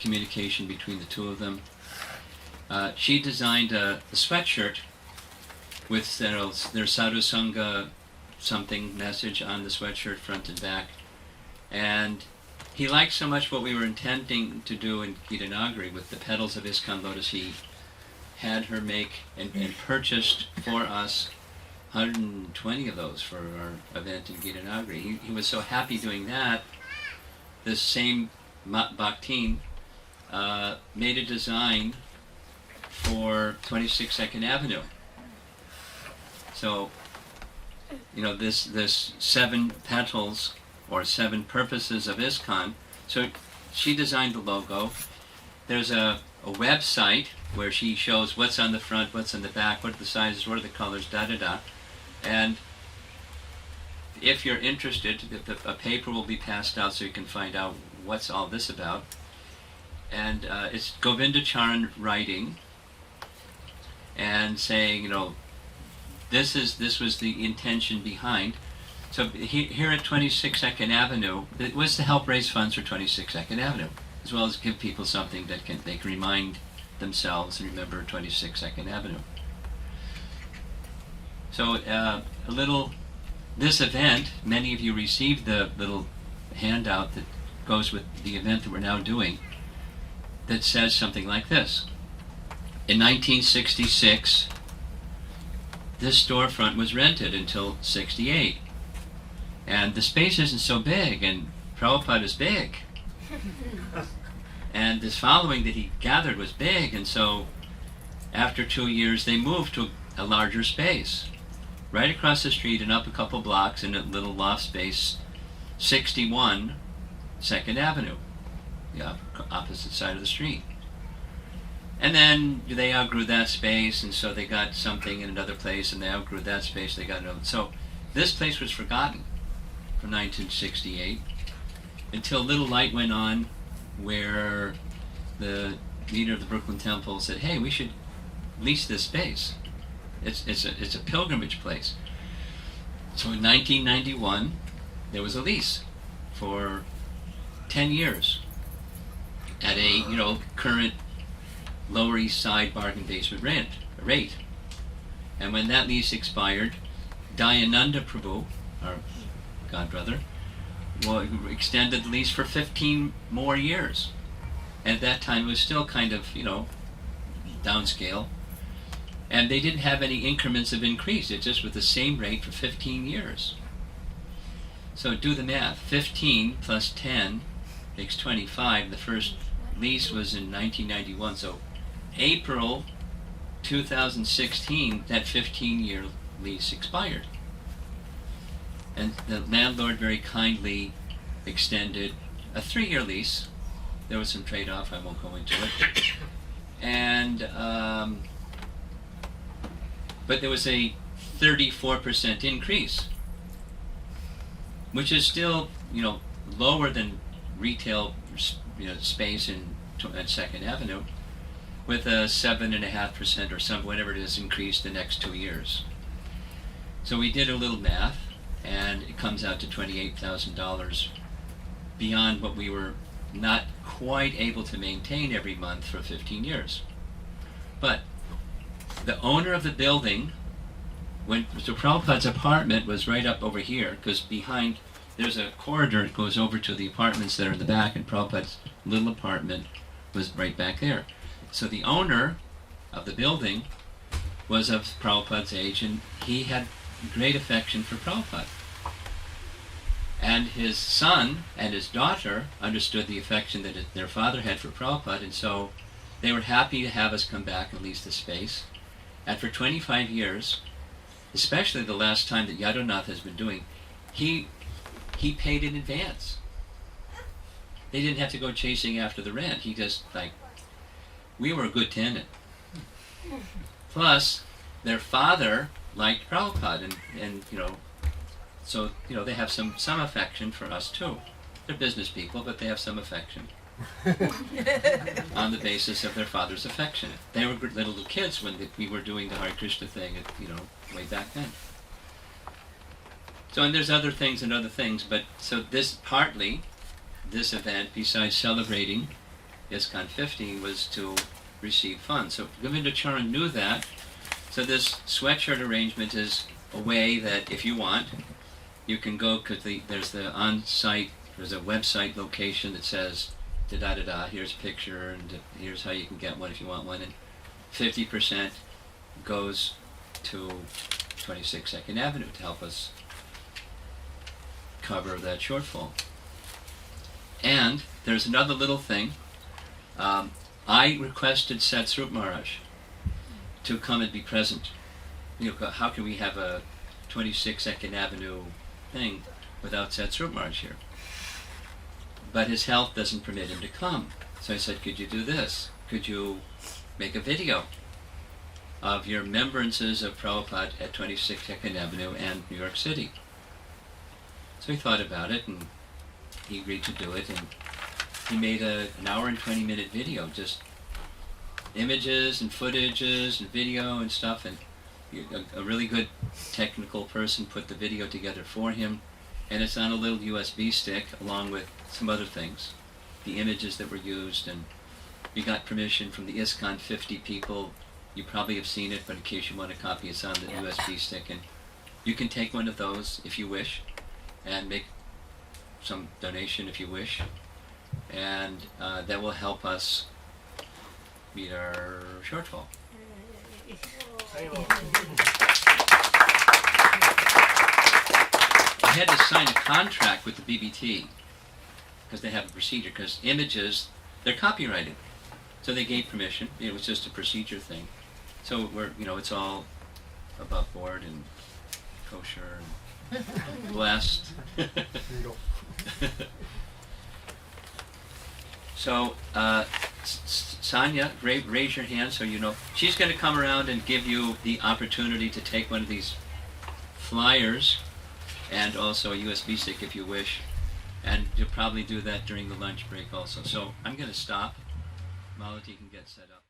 S1: communication between the two of them. She designed a sweatshirt with their Sadhu Sangha something message on the sweatshirt front and back. And he liked so much what we were intending to do in Gitanagari with the petals of ISKCON lotus, he had her make and purchased for us 120 of those for our event in Gitanagari. He was so happy doing that. This same Bhaktin made a design for 26 2nd Avenue. So, this 7 petals or 7 purposes of ISKCON. So she designed the logo. There's a website where she shows what's on the front, what's on the back, what are the sizes, what are the colors, da-da-da. And if you're interested, a paper will be passed out so you can find out what's all this about. And it's Govinda Charan writing and saying, this was the intention behind. So here at 26 2nd Avenue, it was to help raise funds for 26 2nd Avenue, as well as give people something that they can remind themselves and remember 26 2nd Avenue. So this event, many of you received the little handout that goes with the event that we're now doing, that says something like this. In 1966, this storefront was rented until 68. And the space isn't so big, and Prabhupada is big. And this following that he gathered was big, and so after 2 years they moved to a larger space. Right across the street and up a couple blocks in a little loft space, 61 2nd Avenue, the opposite side of the street. And then they outgrew that space, and so they got something in another place, and they outgrew that space, they got another. So this place was forgotten from 1968 until little light went on where the leader of the Brooklyn Temple said, hey, we should lease this space. It's a pilgrimage place. So in 1991, there was a lease for 10 years at a current Lower East Side bargain basement rate. And when that lease expired, Dayananda Prabhu, our godbrother, extended the lease for 15 more years. And at that time it was still kind of, downscale. And they didn't have any increments of increase. It just was the same rate for 15 years. So do the math. 15 plus 10 makes 25. The first lease was in 1991. So April 2016, that 15-year lease expired. And the landlord very kindly extended a 3-year lease. There was some trade-off, I won't go into it. And but there was a 34% increase, which is still, lower than retail, space at 2nd Avenue, with a 7.5% or whatever it is, increase the next 2 years. So we did a little math, and it comes out to $28,000 beyond what we were not quite able to maintain every month for 15 years. But the owner of the building, so Prabhupada's apartment was right up over here, because behind, there's a corridor that goes over to the apartments that are in the back, and Prabhupada's little apartment was right back there. So the owner of the building was of Prabhupada's age, and he had great affection for Prabhupada. And his son and his daughter understood the affection that their father had for Prabhupada, and so they were happy to have us come back and lease the space. And for 25 years, especially the last time that Yadunath has been doing, he paid in advance. They didn't have to go chasing after the rent. He just, we were a good tenant. Plus, their father liked Prabhupada, and so, they have some affection for us too. They're business people, but they have some affection. On the basis of their father's affection. They were little kids when we were doing the Hare Krishna thing, way back then. So, and there's other things, but so this partly this event, besides celebrating ISKCON 50, was to receive funds. So Ravindra Charan knew that. So this sweatshirt arrangement is a way that if you want, you can go, because there's the on-site, there's a website location that says da-da-da-da, here's a picture, and here's how you can get one if you want one, and 50% goes to 26 2nd Avenue to help us cover that shortfall. And there's another little thing. I requested Sat Swarup Maharaj to come and be present. You know, how can we have a 26 2nd Avenue thing without Sat Swarup Maharaj here? But his health doesn't permit him to come. So I said, could you do this? Could you make a video of your remembrances of Prabhupada at 26 2nd Avenue and New York City? So he thought about it, and he agreed to do it, and he made an hour and 20-minute video, just images and footages and video and stuff, and a really good technical person put the video together for him, and it's on a little USB stick along with some other things, the images that were used, and we got permission from the ISKCON 50 people. You probably have seen it, but in case you want a copy, it's on the USB stick, and you can take one of those if you wish, and make some donation if you wish, and that will help us meet our shortfall. I had to sign a contract with the BBT because they have a procedure, because images, they're copyrighted. So they gave permission. It was just a procedure thing. So we're, you know, it's all above board and kosher and blessed. So, Sonia, raise your hand so you know. She's going to come around and give you the opportunity to take one of these flyers and also a USB stick if you wish. And you'll probably do that during the lunch break also. So I'm going to stop. Malati can get set up.